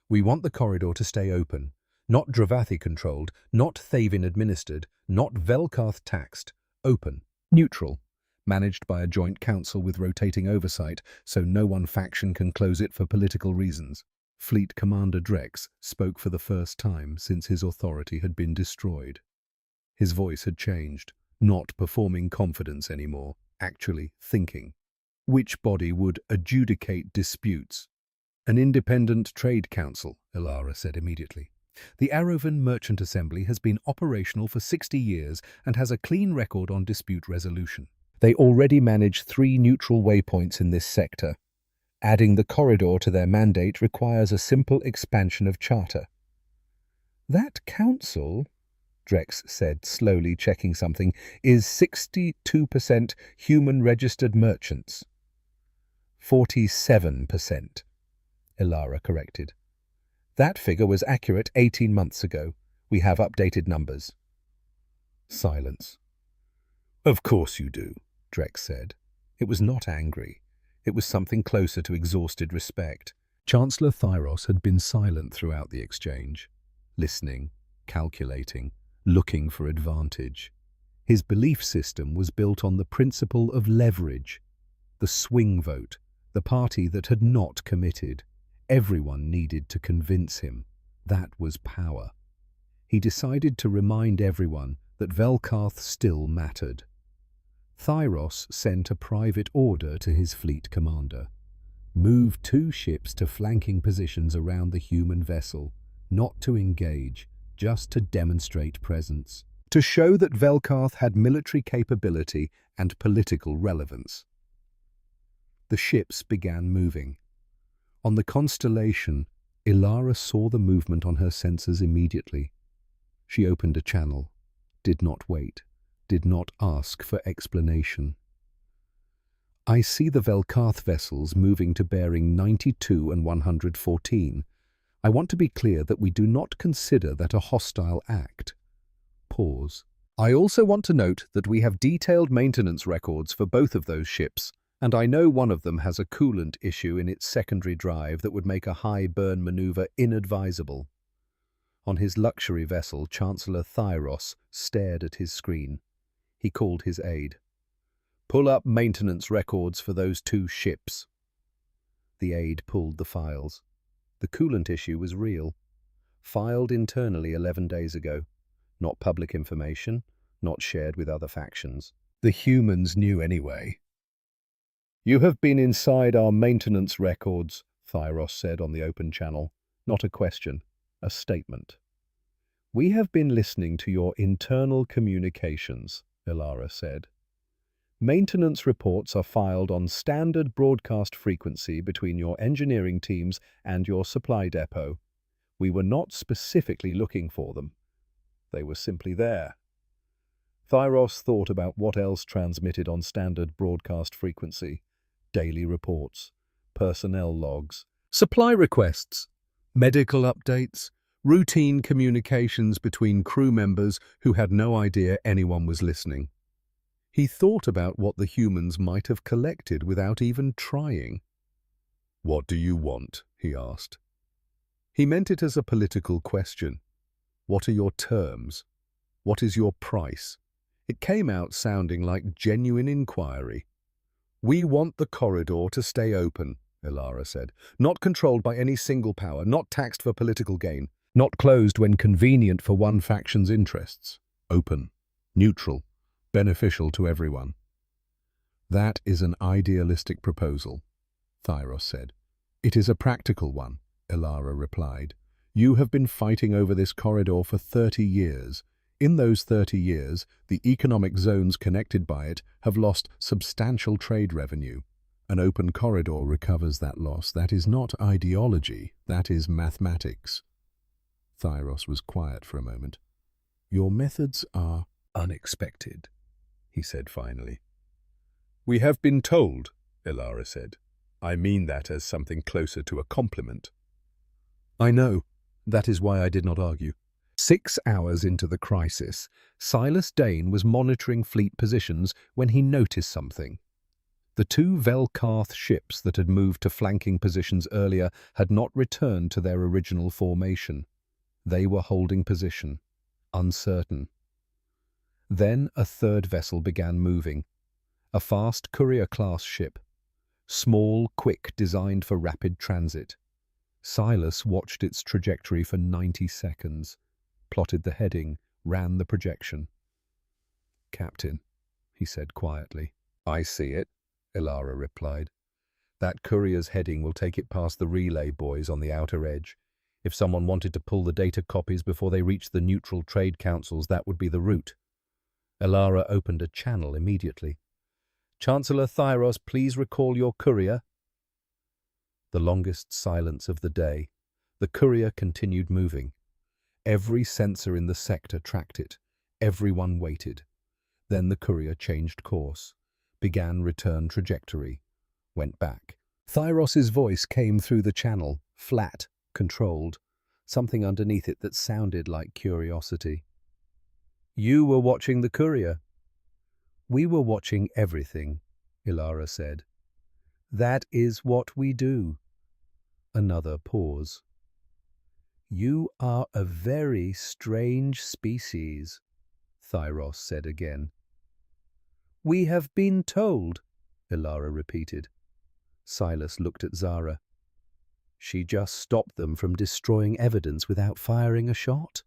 We want the corridor to stay open, not Dravathi-controlled, not Thavin-administered, not Velkarth-taxed. Open, neutral, managed by a joint council with rotating oversight, so no one faction can close it for political reasons." Fleet Commander Drex spoke for the first time since his authority had been destroyed. His voice had changed, not performing confidence anymore, actually thinking. Which body would adjudicate disputes? "An independent trade council," Elara said immediately. "The Arovan Merchant Assembly has been operational for 60 years and has a clean record on dispute resolution. They already manage 3 neutral waypoints in this sector. Adding the corridor to their mandate requires a simple expansion of charter." "That council," Drex said, slowly checking something, "is 62% human registered merchants." 47%, Elara corrected. "That figure was accurate 18 months ago. We have updated numbers." Silence. "Of course you do," Drex said. It was not angry. It was something closer to exhausted respect. Chancellor Thyros had been silent throughout the exchange, listening, calculating, looking for advantage. His belief system was built on the principle of leverage, the swing vote, the party that had not committed. Everyone needed to convince him. That was power. He decided to remind everyone that Velkarth still mattered. Thyros sent a private order to his fleet commander. Move 2 ships to flanking positions around the human vessel, not to engage, just to demonstrate presence, to show that Velkarth had military capability and political relevance. The ships began moving. On the constellation, Elara saw the movement on her sensors immediately. She opened a channel, did not wait, did not ask for explanation. "I see the Velkarth vessels moving to bearing 92 and 114. I want to be clear that we do not consider that a hostile act." Pause. "I also want to note that we have detailed maintenance records for both of those ships, and I know one of them has a coolant issue in its secondary drive that would make a high-burn maneuver inadvisable." On his luxury vessel, Chancellor Thyros stared at his screen. He called his aide. "Pull up maintenance records for those 2 ships." The aide pulled the files. The coolant issue was real. Filed internally 11 days ago. Not public information, not shared with other factions. The humans knew anyway. "You have been inside our maintenance records," Thyros said on the open channel. Not a question, a statement. "We have been listening to your internal communications," Elara said. "Maintenance reports are filed on standard broadcast frequency between your engineering teams and your supply depot. We were not specifically looking for them. They were simply there." Thyros thought about what else transmitted on standard broadcast frequency. Daily reports, personnel logs, supply requests, medical updates, routine communications between crew members who had no idea anyone was listening. He thought about what the humans might have collected without even trying. "What do you want?" he asked. He meant it as a political question. "What are your terms? What is your price?" It came out sounding like genuine inquiry. "We want the corridor to stay open," Elara said. "Not controlled by any single power, not taxed for political gain, not closed when convenient for one faction's interests. Open, neutral, beneficial to everyone." "That is an idealistic proposal," Thyros said. "It is a practical one," Ilara replied. "You have been fighting over this corridor for 30 years. In those 30 years, the economic zones connected by it have lost substantial trade revenue. An open corridor recovers that loss. That is not ideology, that is mathematics." Thyros was quiet for a moment. "Your methods are unexpected," he said finally. "We have been told," Ilara said. "I mean that as something closer to a compliment." "I know. That is why I did not argue." 6 hours into the crisis, Silas Dane was monitoring fleet positions when he noticed something. The 2 Velkarth ships that had moved to flanking positions earlier had not returned to their original formation. They were holding position, uncertain. Then a 3rd vessel began moving, a fast courier-class ship, small, quick, designed for rapid transit. Silas watched its trajectory for 90 seconds, plotted the heading, ran the projection. "Captain," he said quietly. "I see it," Ilara replied. "That courier's heading will take it past the relay buoys on the outer edge. If someone wanted to pull the data copies before they reached the neutral trade councils, that would be the route." Ilara opened a channel immediately. "Chancellor Thyros, please recall your courier." The longest silence of the day. The courier continued moving. Every sensor in the sector tracked it. Everyone waited. Then the courier changed course, began return trajectory, went back. Thyros's voice came through the channel, flat, controlled, something underneath it that sounded like curiosity. "You were watching the courier." "We were watching everything," Ilara said. "That is what we do." Another pause. "You are a very strange species," Thyros said again. "We have been told," Ilara repeated. Silas looked at Zara. "She just stopped them from destroying evidence without firing a shot."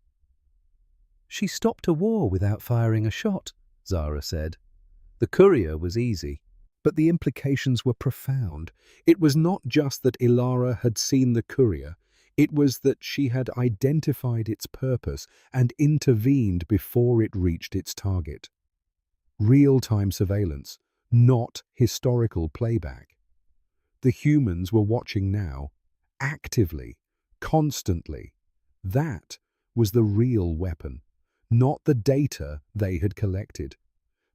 "She stopped a war without firing a shot," Zara said. "The courier was easy." But the implications were profound. It was not just that Ilara had seen the courier, it was that she had identified its purpose and intervened before it reached its target. Real-time surveillance, not historical playback. The humans were watching now, actively, constantly. That was the real weapon, not the data they had collected.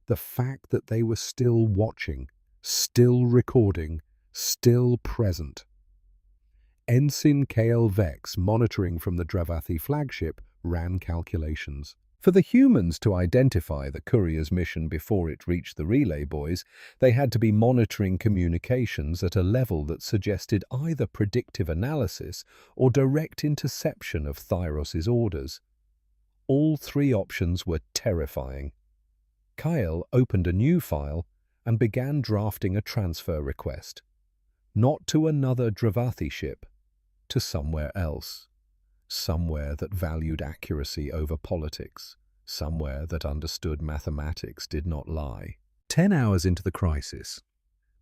The fact that they were still watching, still recording, still present. Ensign KL Vex, monitoring from the Dravathi flagship, ran calculations. For the humans to identify the courier's mission before it reached the relay buoys, they had to be monitoring communications at a level that suggested either predictive analysis or direct interception of Thyros's orders. All 3 options were terrifying. Kyle opened a new file and began drafting a transfer request. Not to another Dravathi ship, to somewhere else. Somewhere that valued accuracy over politics. Somewhere that understood mathematics did not lie. 10 hours into the crisis,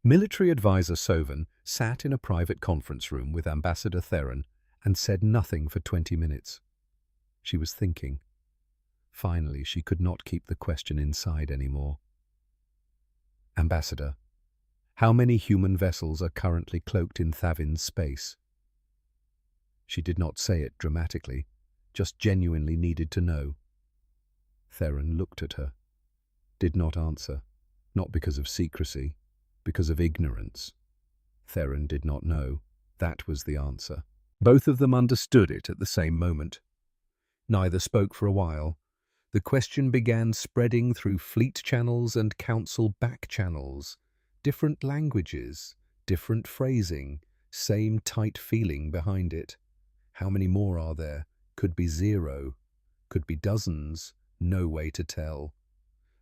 military advisor Sovan sat in a private conference room with Ambassador Theron and said nothing for 20 minutes. She was thinking. Finally, she could not keep the question inside anymore. "Ambassador, how many human vessels are currently cloaked in Thavin's space?" She did not say it dramatically, just genuinely needed to know. Theron looked at her, did not answer, not because of secrecy, because of ignorance. Theron did not know. That was the answer. Both of them understood it at the same moment. Neither spoke for a while. The question began spreading through fleet channels and council back channels. Different languages, different phrasing, same tight feeling behind it. How many more are there? Could be 0, could be dozens, no way to tell.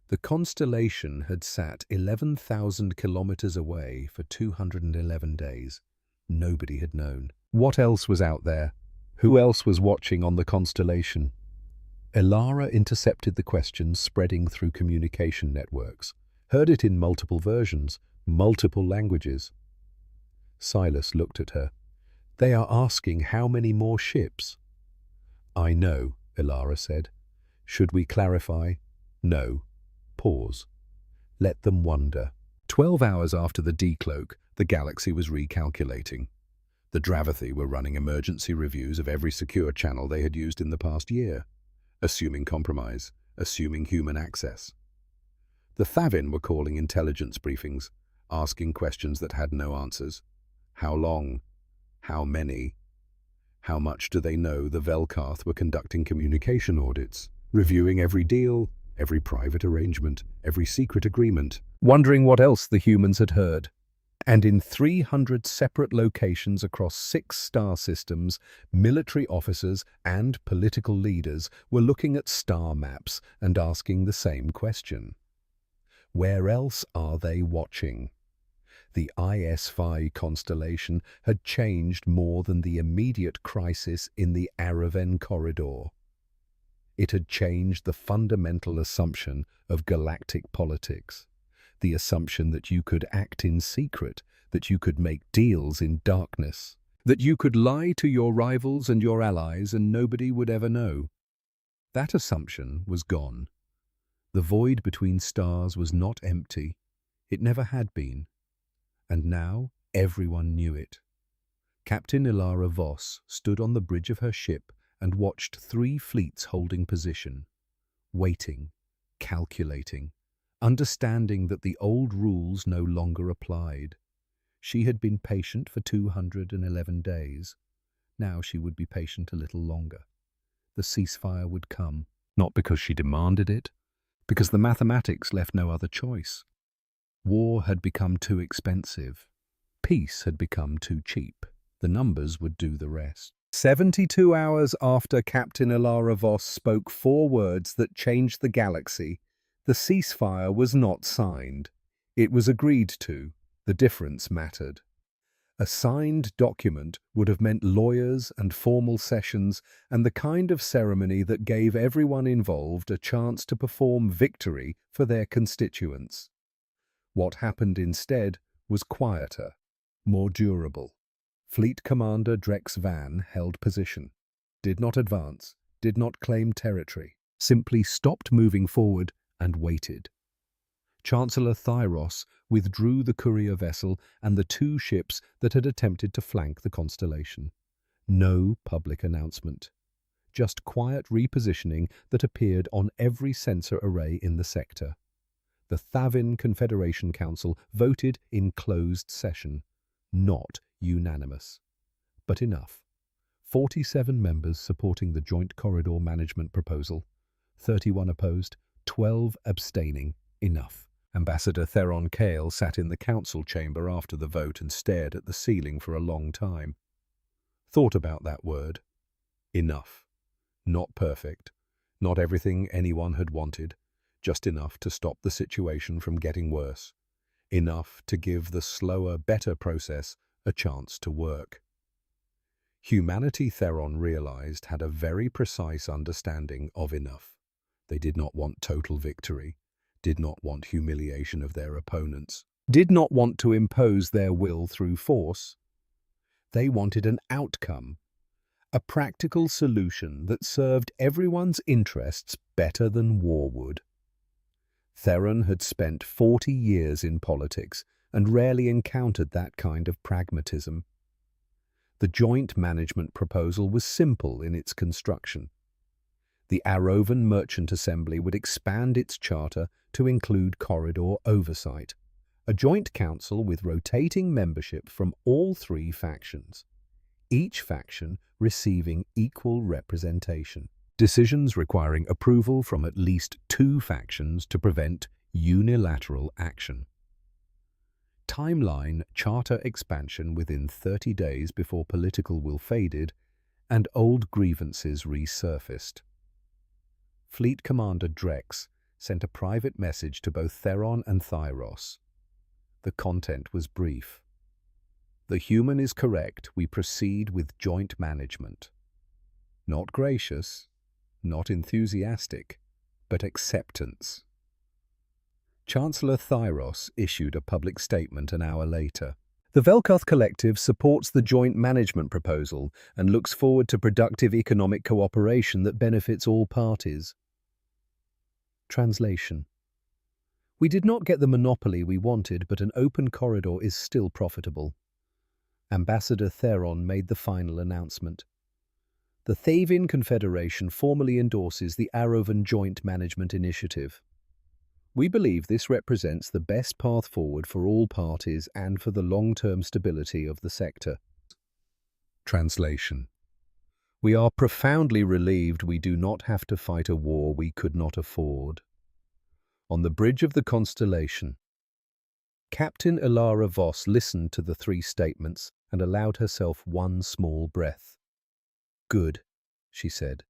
The constellation had sat 11,000 kilometers away for 211 days. Nobody had known. What else was out there? Who else was watching on the constellation? Ilara intercepted the question spreading through communication networks, heard it in multiple versions, multiple languages. Silas looked at her. They are asking how many more ships. I know, Ilara said. Should we clarify? No. Pause. Let them wonder. 12 hours after the decloak, the galaxy was recalculating. The Dravathi were running emergency reviews of every secure channel they had used in the past year, assuming compromise, assuming human access. The Thavin were calling intelligence briefings, asking questions that had no answers. How long? How many? How much do they know? The Velkarth were conducting communication audits, reviewing every deal, every private arrangement, every secret agreement, wondering what else the humans had heard. And in 300 separate locations across 6 star systems, military officers and political leaders were looking at star maps and asking the same question. Where else are they watching? The IS-5 constellation had changed more than the immediate crisis in the Araven corridor. It had changed the fundamental assumption of galactic politics, the assumption that you could act in secret, that you could make deals in darkness, that you could lie to your rivals and your allies and nobody would ever know. That assumption was gone. The void between stars was not empty. It never had been. And now everyone knew it. Captain Ilara Voss stood on the bridge of her ship and watched 3 fleets holding position, waiting, calculating, understanding that the old rules no longer applied. She had been patient for 211 days. Now she would be patient a little longer. The ceasefire would come, not because she demanded it, because the mathematics left no other choice. War had become too expensive. Peace had become too cheap. The numbers would do the rest. 72 hours after Captain Ilara Voss spoke 4 words that changed the galaxy, the ceasefire was not signed. It was agreed to. The difference mattered. A signed document would have meant lawyers and formal sessions and the kind of ceremony that gave everyone involved a chance to perform victory for their constituents. What happened instead was quieter, more durable. Fleet Commander Drex Van held position, did not advance, did not claim territory, simply stopped moving forward and waited. Chancellor Thyros withdrew the courier vessel and the 2 ships that had attempted to flank the constellation. No public announcement. Just quiet repositioning that appeared on every sensor array in the sector. The Thavin Confederation Council voted in closed session, not unanimous, but enough. 47 members supporting the Joint Corridor Management proposal, 31 opposed, 12 abstaining. Enough. Ambassador Theron Kale sat in the council chamber after the vote and stared at the ceiling for a long time. Thought about that word. Enough. Not perfect. Not everything anyone had wanted. Just enough to stop the situation from getting worse. Enough to give the slower, better process a chance to work. Humanity, Theron realized, had a very precise understanding of enough. They did not want total victory, did not want humiliation of their opponents, did not want to impose their will through force. They wanted an outcome, a practical solution that served everyone's interests better than war would. Theron had spent 40 years in politics and rarely encountered that kind of pragmatism. The joint management proposal was simple in its construction. The Arovan Merchant Assembly would expand its charter to include corridor oversight, a joint council with rotating membership from all 3 factions, each faction receiving equal representation. Decisions requiring approval from at least 2 factions to prevent unilateral action. Timeline: charter expansion within 30 days before political will faded and old grievances resurfaced. Fleet Commander Drex sent a private message to both Theron and Thyros. The content was brief. The human is correct. We proceed with joint management. Not gracious, not enthusiastic, but acceptance. Chancellor Thyros issued a public statement an hour later. The Velkoth Collective supports the joint management proposal and looks forward to productive economic cooperation that benefits all parties. Translation. We did not get the monopoly we wanted, but an open corridor is still profitable. Ambassador Theron made the final announcement. The Thavian Confederation formally endorses the Aravan Joint Management Initiative. We believe this represents the best path forward for all parties and for the long-term stability of the sector. Translation. We are profoundly relieved we do not have to fight a war we could not afford. On the bridge of the Constellation, Captain Ilara Voss listened to the three statements and allowed herself one small breath. Good, she said.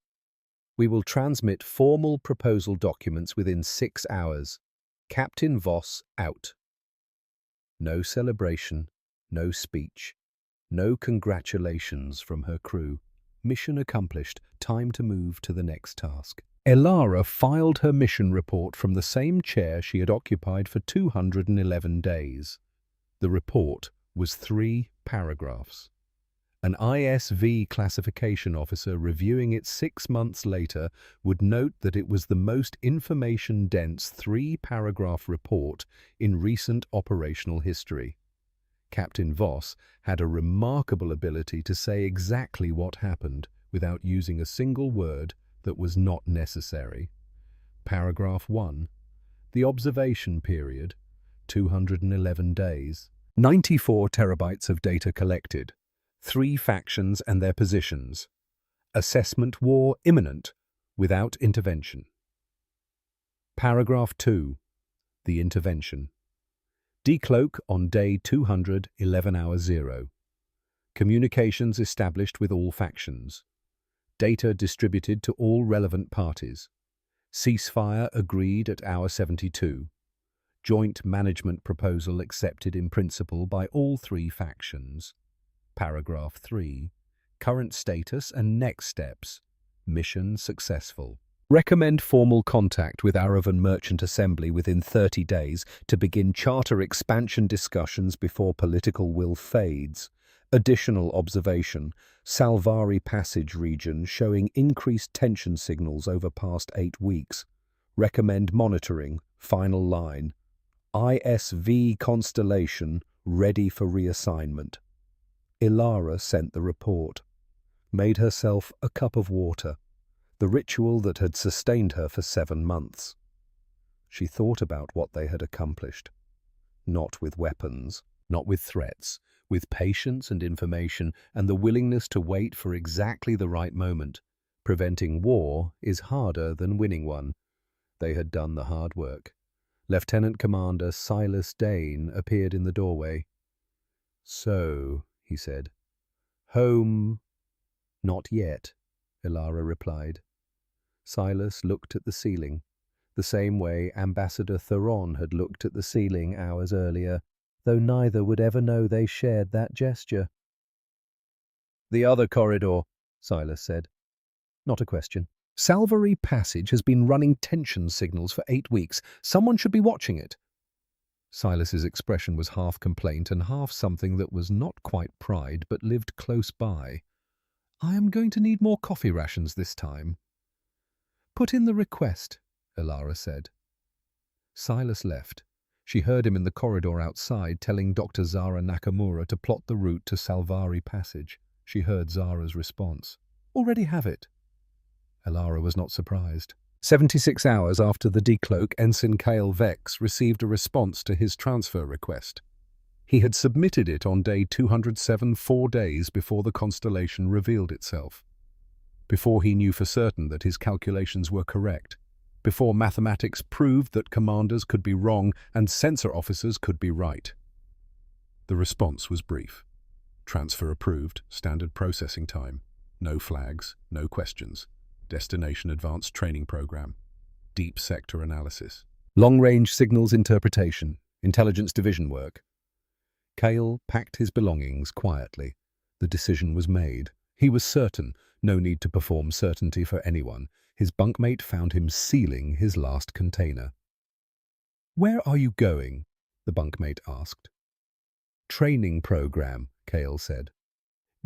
We will transmit formal proposal documents within 6 hours. Captain Voss out. No celebration, no speech, no congratulations from her crew. Mission accomplished, time to move to the next task. Ilara filed her mission report from the same chair she had occupied for 211 days. The report was 3 paragraphs. An ISV classification officer reviewing it 6 months later would note that it was the most information-dense 3-paragraph report in recent operational history. Captain Voss had a remarkable ability to say exactly what happened without using a single word that was not necessary. Paragraph 1. The observation period, 211 days. 94 terabytes of data collected. 3 factions and their positions. Assessment war imminent, without intervention. Paragraph 2. The intervention. Decloak on day 200, 11 hour 0. Communications established with all factions. Data distributed to all relevant parties. Ceasefire agreed at hour 72. Joint management proposal accepted in principle by all 3 factions. Paragraph 3. Current status and next steps. Mission successful. Recommend formal contact with Aravan Merchant Assembly within 30 days to begin charter expansion discussions before political will fades. Additional observation. Salvari Passage region showing increased tension signals over past 8 weeks. Recommend monitoring. Final line. ISV Constellation ready for reassignment. Ilara sent the report. Made herself a cup of water, the ritual that had sustained her for 7 months. She thought about what they had accomplished. Not with weapons, not with threats, with patience and information and the willingness to wait for exactly the right moment. Preventing war is harder than winning one. They had done the hard work. Lieutenant Commander Silas Dane appeared in the doorway. So, he said. Home? Not yet, Ilara replied. Silas looked at the ceiling, the same way Ambassador Theron had looked at the ceiling hours earlier, though neither would ever know they shared that gesture. The other corridor, Silas said. Not a question. Salvari Passage has been running tension signals for 8 weeks. Someone should be watching it. Silas's expression was half complaint and half something that was not quite pride but lived close by. I am going to need more coffee rations this time. Put in the request, Ilara said. Silas left. She heard him in the corridor outside telling Dr. Zara Nakamura to plot the route to Salvari Passage. She heard Zara's response. Already have it. Ilara was not surprised. 76 hours after the decloak, Ensign Kale Vex received a response to his transfer request. He had submitted it on day 207, 4 days before the constellation revealed itself. Before he knew for certain that his calculations were correct. Before mathematics proved that commanders could be wrong and sensor officers could be right. The response was brief. Transfer approved, standard processing time. No flags, no questions. Destination Advanced Training Program. Deep Sector Analysis. Long-range signals interpretation. Intelligence division work. Kale packed his belongings quietly. The decision was made. He was certain. No need to perform certainty for anyone. His bunkmate found him sealing his last container. Where are you going? The bunkmate asked. Training program, Kale said.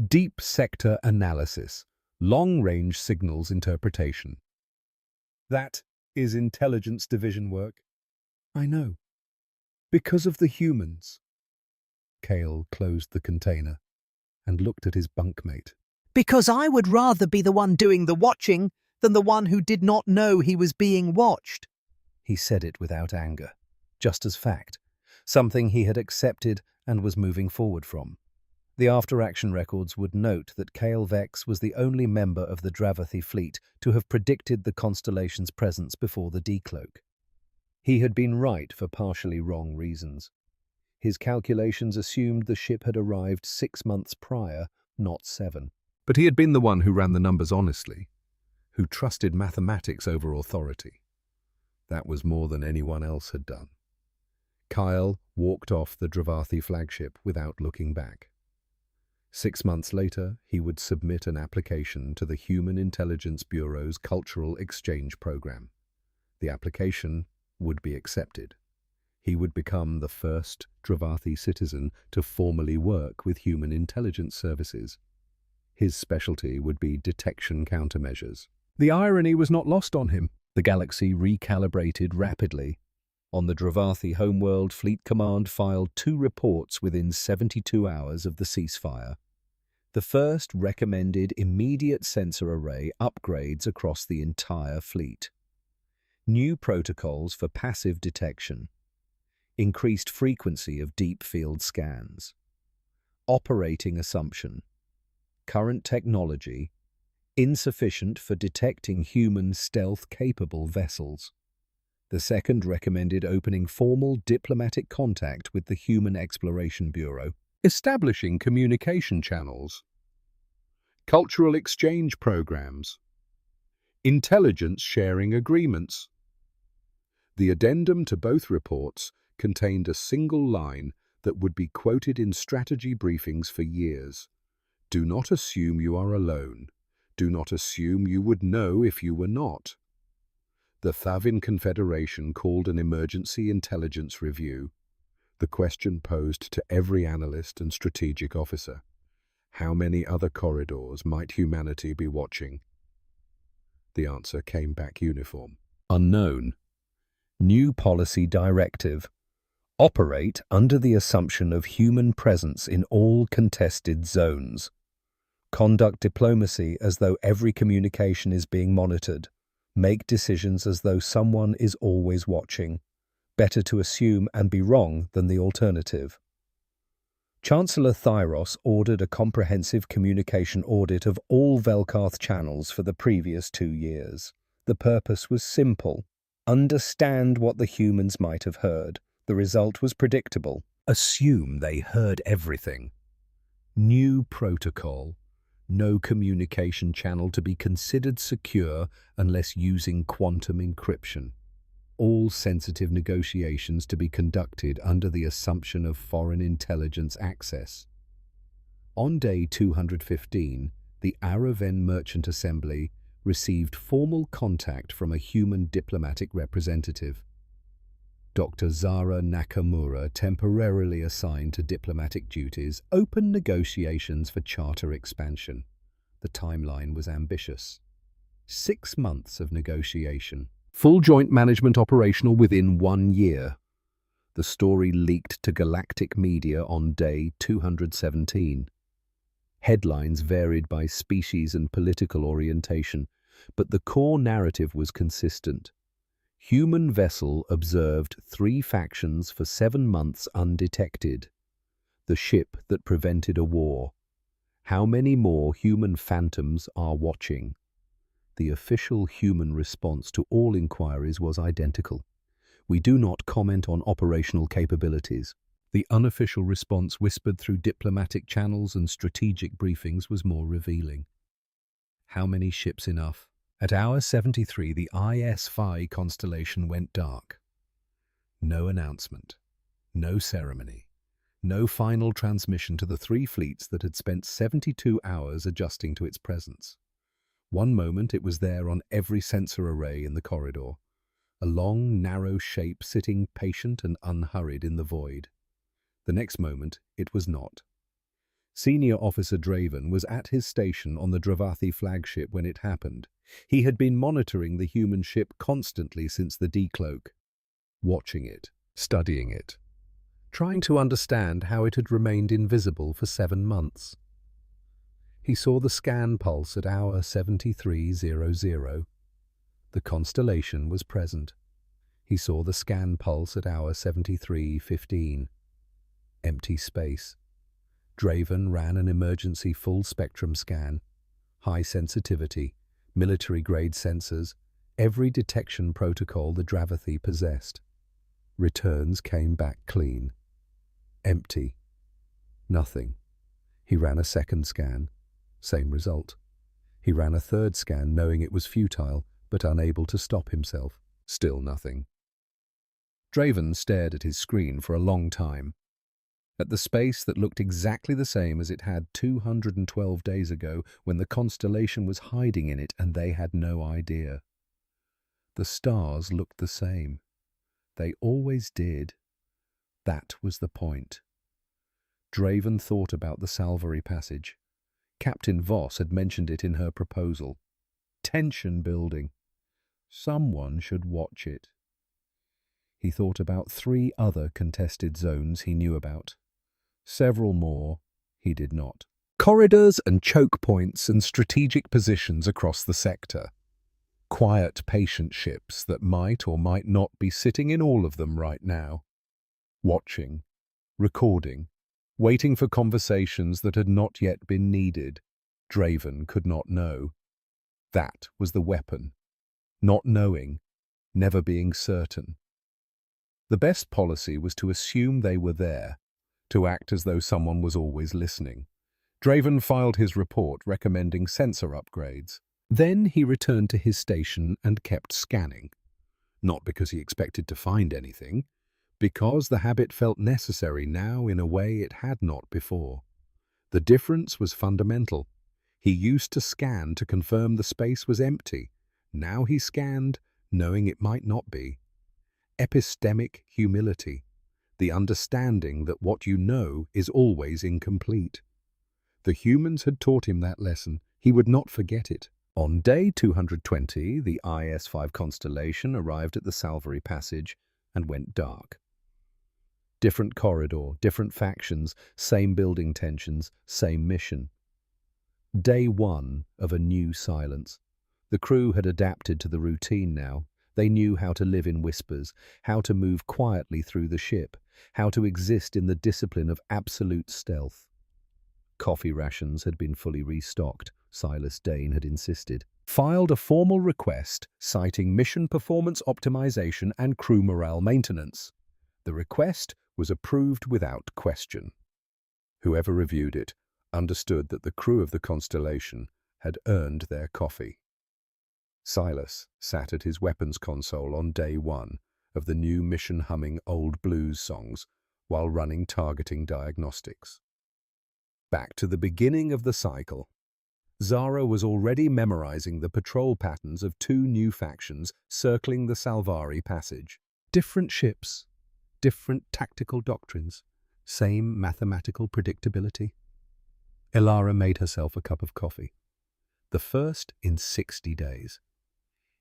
Deep sector analysis. Long-range signals interpretation. That is intelligence division work. I know. Because of the humans. Kale closed the container and looked at his bunkmate. Because I would rather be the one doing the watching than the one who did not know he was being watched. He said it without anger, just as fact, something he had accepted and was moving forward from. The after-action records would note that Kale Vex was the only member of the Dravathi fleet to have predicted the constellation's presence before the Decloak. He had been right for partially wrong reasons. His calculations assumed the ship had arrived 6 months prior, not 7. But he had been the one who ran the numbers honestly, who trusted mathematics over authority. That was more than anyone else had done. Kyle walked off the Dravathi flagship without looking back. 6 months later, he would submit an application to the Human Intelligence Bureau's Cultural Exchange Program. The application would be accepted. He would become the first Dravathi citizen to formally work with Human Intelligence Services. His specialty would be detection countermeasures. The irony was not lost on him. The galaxy recalibrated rapidly. On the Dravathi homeworld, Fleet Command filed 2 reports within 72 hours of the ceasefire. The first recommended immediate sensor array upgrades across the entire fleet. New protocols for passive detection. Increased frequency of deep field scans. Operating assumption. Current technology insufficient for detecting human stealth-capable vessels. The second recommended opening formal diplomatic contact with the Human Exploration Bureau, establishing communication channels, cultural exchange programs, intelligence sharing agreements. The addendum to both reports contained a single line that would be quoted in strategy briefings for years. Do not assume you are alone. Do not assume you would know if you were not. The Thavin Confederation called an emergency intelligence review. The question posed to every analyst and strategic officer: how many other corridors might humanity be watching? The answer came back uniform. Unknown. New policy directive. Operate under the assumption of human presence in all contested zones. Conduct diplomacy as though every communication is being monitored. Make decisions as though someone is always watching. Better to assume and be wrong than the alternative. Chancellor Thyros ordered a comprehensive communication audit of all Velkarth channels for the previous 2 years. The purpose was simple. Understand what the humans might have heard. The result was predictable. Assume they heard everything. New protocol. No communication channel to be considered secure unless using quantum encryption. All sensitive negotiations to be conducted under the assumption of foreign intelligence access. On day 215, the Araven Merchant Assembly received formal contact from a human diplomatic representative. Dr. Zara Nakamura, temporarily assigned to diplomatic duties, opened negotiations for charter expansion. The timeline was ambitious. 6 months of negotiation. Full joint management operational within 1 year. The story leaked to galactic media on day 217. Headlines varied by species and political orientation, but the core narrative was consistent. Human vessel observed 3 factions for 7 months undetected. The ship that prevented a war. How many more human phantoms are watching? The official human response to all inquiries was identical. We do not comment on operational capabilities. The unofficial response, whispered through diplomatic channels and strategic briefings, was more revealing. How many ships enough? At hour 73, the IS-Phi constellation went dark. No announcement, no ceremony, no final transmission to the 3 fleets that had spent 72 hours adjusting to its presence. One moment it was there on every sensor array in the corridor, a long, narrow shape sitting patient and unhurried in the void. The next moment, it was not. Senior Officer Draven was at his station on the Dravathi flagship when it happened. He had been monitoring the human ship constantly since the decloak, watching it, studying it, trying to understand how it had remained invisible for 7 months. He saw the scan pulse at hour 7300. The constellation was present. He saw the scan pulse at hour 73:15. Empty space. Draven ran an emergency full-spectrum scan. High sensitivity, military-grade sensors, every detection protocol the Dravathi possessed. Returns came back clean. Empty. Nothing. He ran a second scan. Same result. He ran a third scan knowing it was futile, but unable to stop himself. Still nothing. Draven stared at his screen for a long time, at the space that looked exactly the same as it had 212 days ago when the constellation was hiding in it and they had no idea. The stars looked the same. They always did. That was the point. Draven thought about the Salvary passage. Captain Voss had mentioned it in her proposal. Tension building. Someone should watch it. He thought about 3 other contested zones he knew about. Several more he did not. Corridors and choke points and strategic positions across the sector. Quiet, patient ships that might or might not be sitting in all of them right now. Watching, recording, waiting for conversations that had not yet been needed. Draven could not know. That was the weapon. Not knowing, never being certain. The best policy was to assume they were there, to act as though someone was always listening. Draven filed his report recommending sensor upgrades. Then he returned to his station and kept scanning. Not because he expected to find anything, because the habit felt necessary now in a way it had not before. The difference was fundamental. He used to scan to confirm the space was empty. Now he scanned, knowing it might not be. Epistemic humility, the understanding that what you know is always incomplete. The humans had taught him that lesson. He would not forget it. On day 220, the IS-5 constellation arrived at the Salvary passage and went dark. Different corridor, different factions, same building tensions, same mission. Day 1 of a new silence. The crew had adapted to the routine now. They knew how to live in whispers, how to move quietly through the ship, how to exist in the discipline of absolute stealth. Coffee rations had been fully restocked, Silas Dane had insisted. Filed a formal request citing mission performance optimization and crew morale maintenance. The request was approved without question. Whoever reviewed it understood that the crew of the Constellation had earned their coffee. Silas sat at his weapons console on day 1 of the new mission humming old blues songs while running targeting diagnostics. Back to the beginning of the cycle. Zara was already memorizing the patrol patterns of 2 new factions circling the Salvary passage. Different ships, different tactical doctrines, same mathematical predictability. Elara made herself a cup of coffee. The first in 60 days.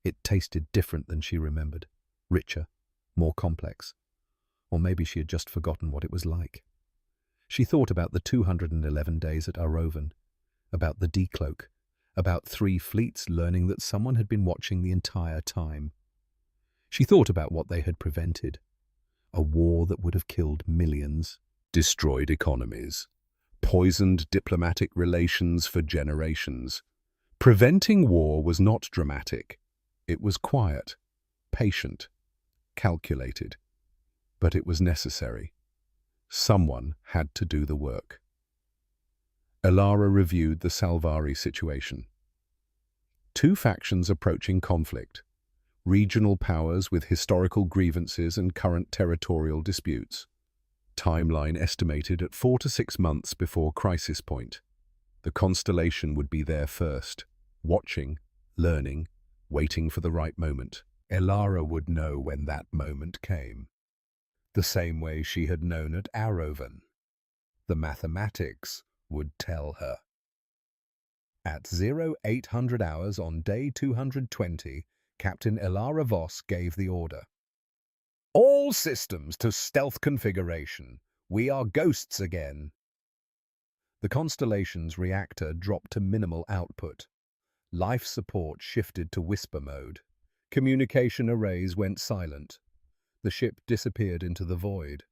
It tasted different than she remembered, richer, more complex. Or maybe she had just forgotten what it was like. She thought about the 211 days at Arovan, about the Decloak, about 3 fleets learning that someone had been watching the entire time. She thought about what they had prevented. A war that would have killed millions, destroyed economies, poisoned diplomatic relations for generations. Preventing war was not dramatic. It was quiet, patient, calculated. But it was necessary. Someone had to do the work. Elara reviewed the Salvary situation. 2 factions approaching conflict. Regional powers with historical grievances and current territorial disputes. Timeline estimated at 4 to 6 months before crisis point. The Constellation would be there first, watching, learning, waiting for the right moment. Elara would know when that moment came. the same way she had known at Arroven. The mathematics would tell her. At 0800 hours on day 220, Captain Ilara Voss gave the order. All systems to stealth configuration. We are ghosts again. The constellation's reactor dropped to minimal output. Life support shifted to whisper mode. Communication arrays went silent. The ship disappeared into the void.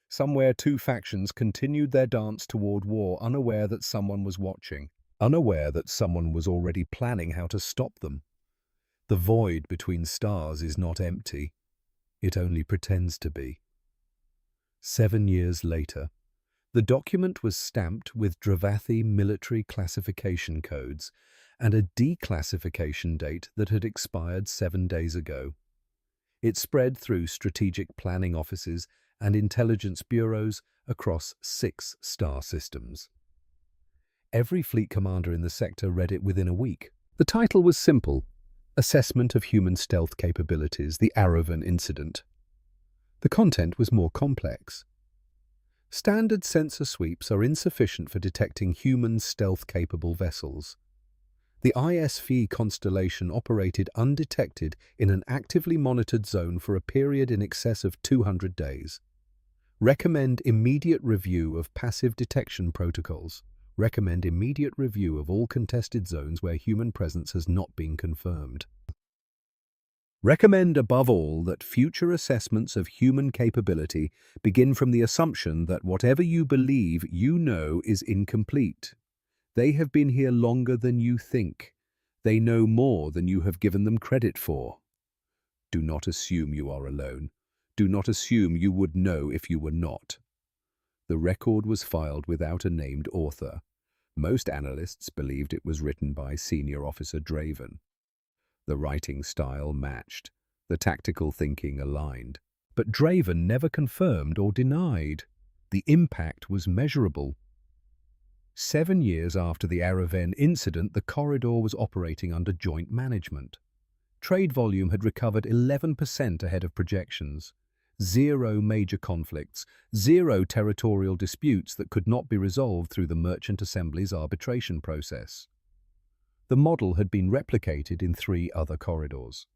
Somewhere two factions continued their dance toward war, unaware that someone was watching, unaware that someone was already planning how to stop them. The void between stars is not empty. It only pretends to be. 7 years later, the document was stamped with Dravathi military classification codes and a declassification date that had expired 7 days ago. It spread through strategic planning offices and intelligence bureaus across 6 star systems. Every fleet commander in the sector read it within a week. The title was simple: Assessment of Human Stealth Capabilities, the Arroven Incident. The content was more complex. Standard sensor sweeps are insufficient for detecting human stealth-capable vessels. The ISV constellation operated undetected in an actively monitored zone for a period in excess of 200 days. Recommend immediate review of passive detection protocols. Recommend immediate review of all contested zones where human presence has not been confirmed. Recommend above all that future assessments of human capability begin from the assumption that whatever you believe you know is incomplete. They have been here longer than you think. They know more than you have given them credit for. Do not assume you are alone. Do not assume you would know if you were not. The record was filed without a named author. Most analysts believed it was written by Senior Officer Draven. The writing style matched, the tactical thinking aligned. But Draven never confirmed or denied. The impact was measurable. 7 years after the Arroven incident, the corridor was operating under joint management. Trade volume had recovered 11% ahead of projections. 0 major conflicts, 0 territorial disputes that could not be resolved through the Merchant Assembly's arbitration process. The model had been replicated in 3 other corridors.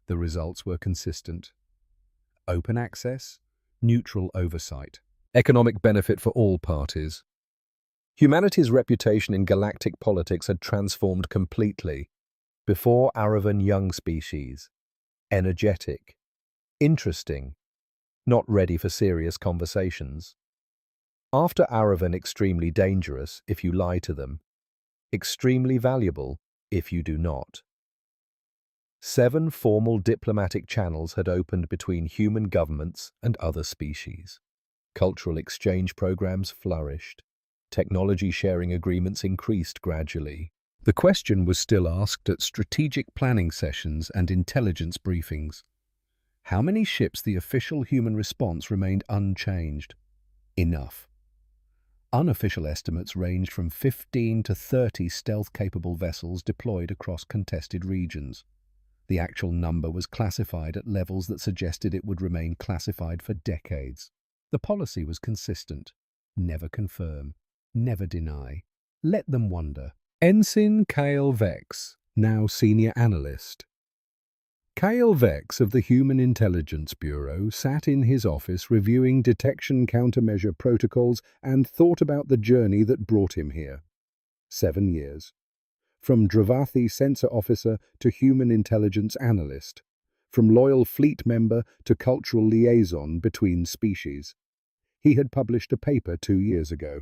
The results were consistent. Open access, neutral oversight, economic benefit for all parties. Humanity's reputation in galactic politics had transformed completely. Before Arroven, young species, energetic, interesting, not ready for serious conversations. After Arroven, extremely dangerous if you lie to them, extremely valuable if you do not. 7 formal diplomatic channels had opened between human governments and other species. Cultural exchange programs flourished. Technology sharing agreements increased gradually. The question was still asked at strategic planning sessions and intelligence briefings. How many ships? The official human response remained unchanged. Enough. Unofficial estimates ranged from 15 to 30 stealth-capable vessels deployed across contested regions. The actual number was classified at levels that suggested it would remain classified for decades. The policy was consistent. Never confirm. Never deny. Let them wonder. Ensign Kale Vex, now senior analyst. Kale Vex of the Human Intelligence Bureau sat in his office reviewing detection countermeasure protocols and thought about the journey that brought him here. 7 years. From Dravathi sensor officer to human intelligence analyst. From loyal fleet member to cultural liaison between species. He had published a paper 2 years ago.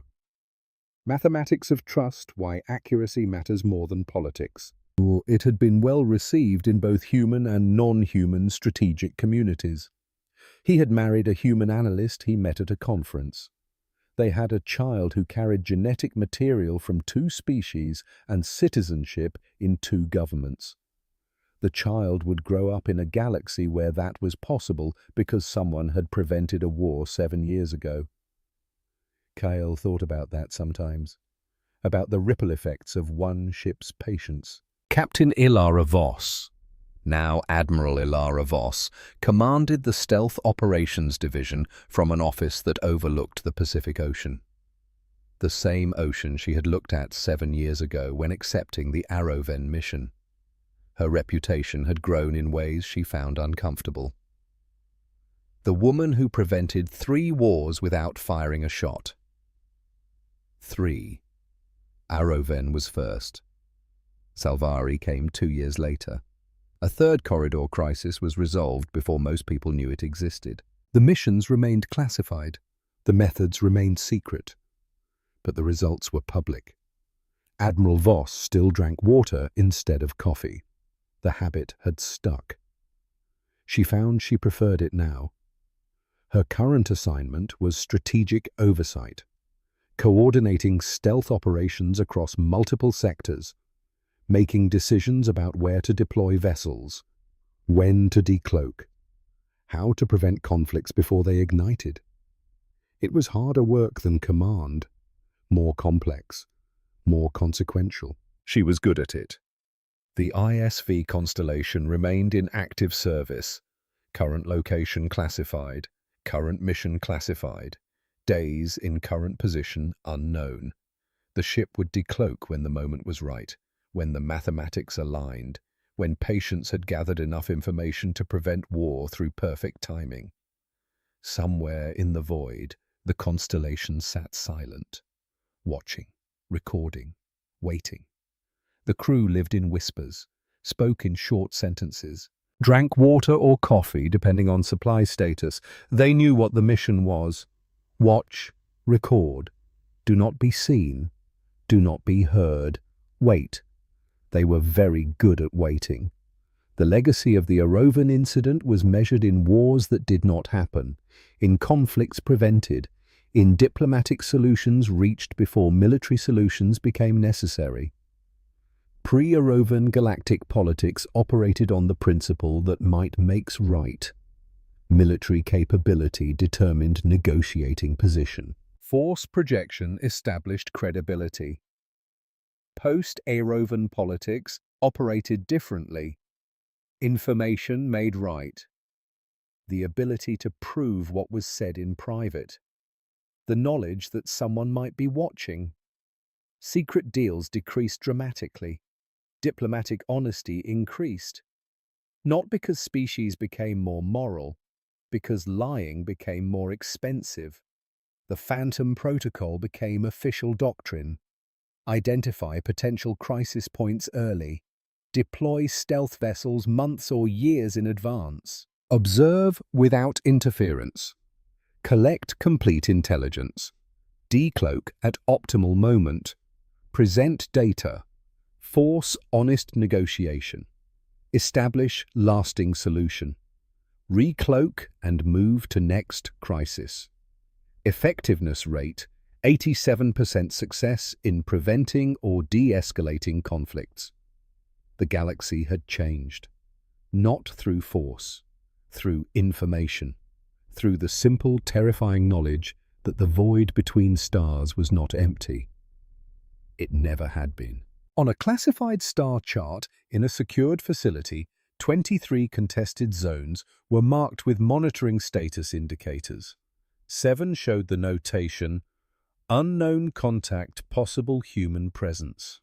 Mathematics of Trust: Why Accuracy Matters More Than Politics. It had been well received in both human and non-human strategic communities. He had married a human analyst he met at a conference. They had a child who carried genetic material from 2 species and citizenship in 2 governments. The child would grow up in a galaxy where that was possible because someone had prevented a war 7 years ago. Kyle thought about that sometimes, about the ripple effects of one ship's patience. Captain Ilara Voss, now Admiral Ilara Voss, commanded the Stealth Operations Division from an office that overlooked the Pacific Ocean. The same ocean she had looked at 7 years ago when accepting the Arroven mission. Her reputation had grown in ways she found uncomfortable. The woman who prevented 3 wars without firing a shot. 3. Arroven was first. Salvari came 2 years later. A third corridor crisis was resolved before most people knew it existed. The missions remained classified. The methods remained secret. But the results were public. Admiral Voss still drank water instead of coffee. The habit had stuck. She found she preferred it now. Her current assignment was strategic oversight, coordinating stealth operations across multiple sectors, making decisions about where to deploy vessels, when to decloak, how to prevent conflicts before they ignited. It was harder work than command, more complex, more consequential. She was good at it. The ISV constellation remained in active service, current location classified, current mission classified, days in current position unknown. The ship would decloak when the moment was right, when the mathematics aligned, when patience had gathered enough information to prevent war through perfect timing. Somewhere in the void, the constellation sat silent, watching, recording, waiting. The crew lived in whispers, spoke in short sentences, drank water or coffee depending on supply status. They knew what the mission was. Watch, record, do not be seen, do not be heard, wait. They were very good at waiting. The legacy of the Arroven incident was measured in wars that did not happen, in conflicts prevented, in diplomatic solutions reached before military solutions became necessary. Pre-Arroven galactic politics operated on the principle that might makes right. Military capability determined negotiating position. Force projection established credibility. Post-Arroven politics operated differently. Information made right. The ability to prove what was said in private. The knowledge that someone might be watching. Secret deals decreased dramatically. Diplomatic honesty increased. Not because species became more moral, because lying became more expensive. The Phantom Protocol became official doctrine. Identify potential crisis points early. Deploy stealth vessels months or years in advance. Observe without interference. Collect complete intelligence. Decloak at optimal moment. Present data. Force honest negotiation. Establish lasting solution. Recloak and move to next crisis. Effectiveness rate 87% success in preventing or de-escalating conflicts. The galaxy had changed. Not through force, through information, through the simple, terrifying knowledge that the void between stars was not empty. It never had been. On a classified star chart in a secured facility, 23 contested zones were marked with monitoring status indicators. 7 showed the notation, "Unknown contact, possible human presence."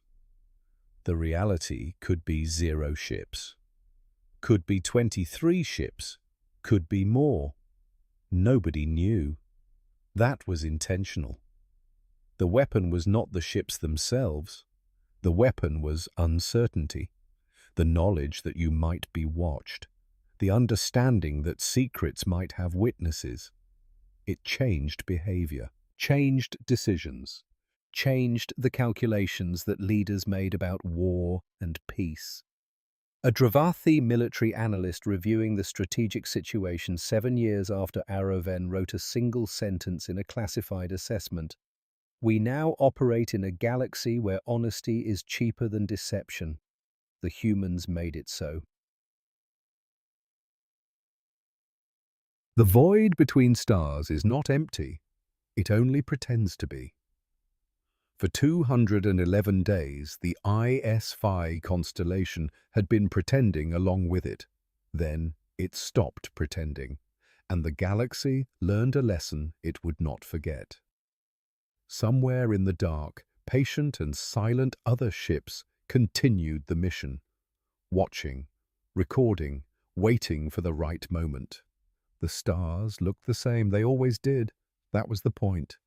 The reality could be 0 ships. Could be 23 ships. Could be more. Nobody knew. That was intentional. The weapon was not the ships themselves. The weapon was uncertainty, the knowledge that you might be watched, the understanding that secrets might have witnesses. It changed behavior, changed decisions, changed the calculations that leaders made about war and peace. A Dravathi military analyst reviewing the strategic situation 7 years after Arroven wrote a single sentence in a classified assessment. "We now operate in a galaxy where honesty is cheaper than deception. The humans made it so." The void between stars is not empty. It only pretends to be. For 211 days, the IS-Phi constellation had been pretending along with it. Then it stopped pretending, and the galaxy learned a lesson it would not forget. Somewhere in the dark, patient and silent other ships continued the mission, watching, recording, waiting for the right moment. The stars looked the same, they always did. That was the point.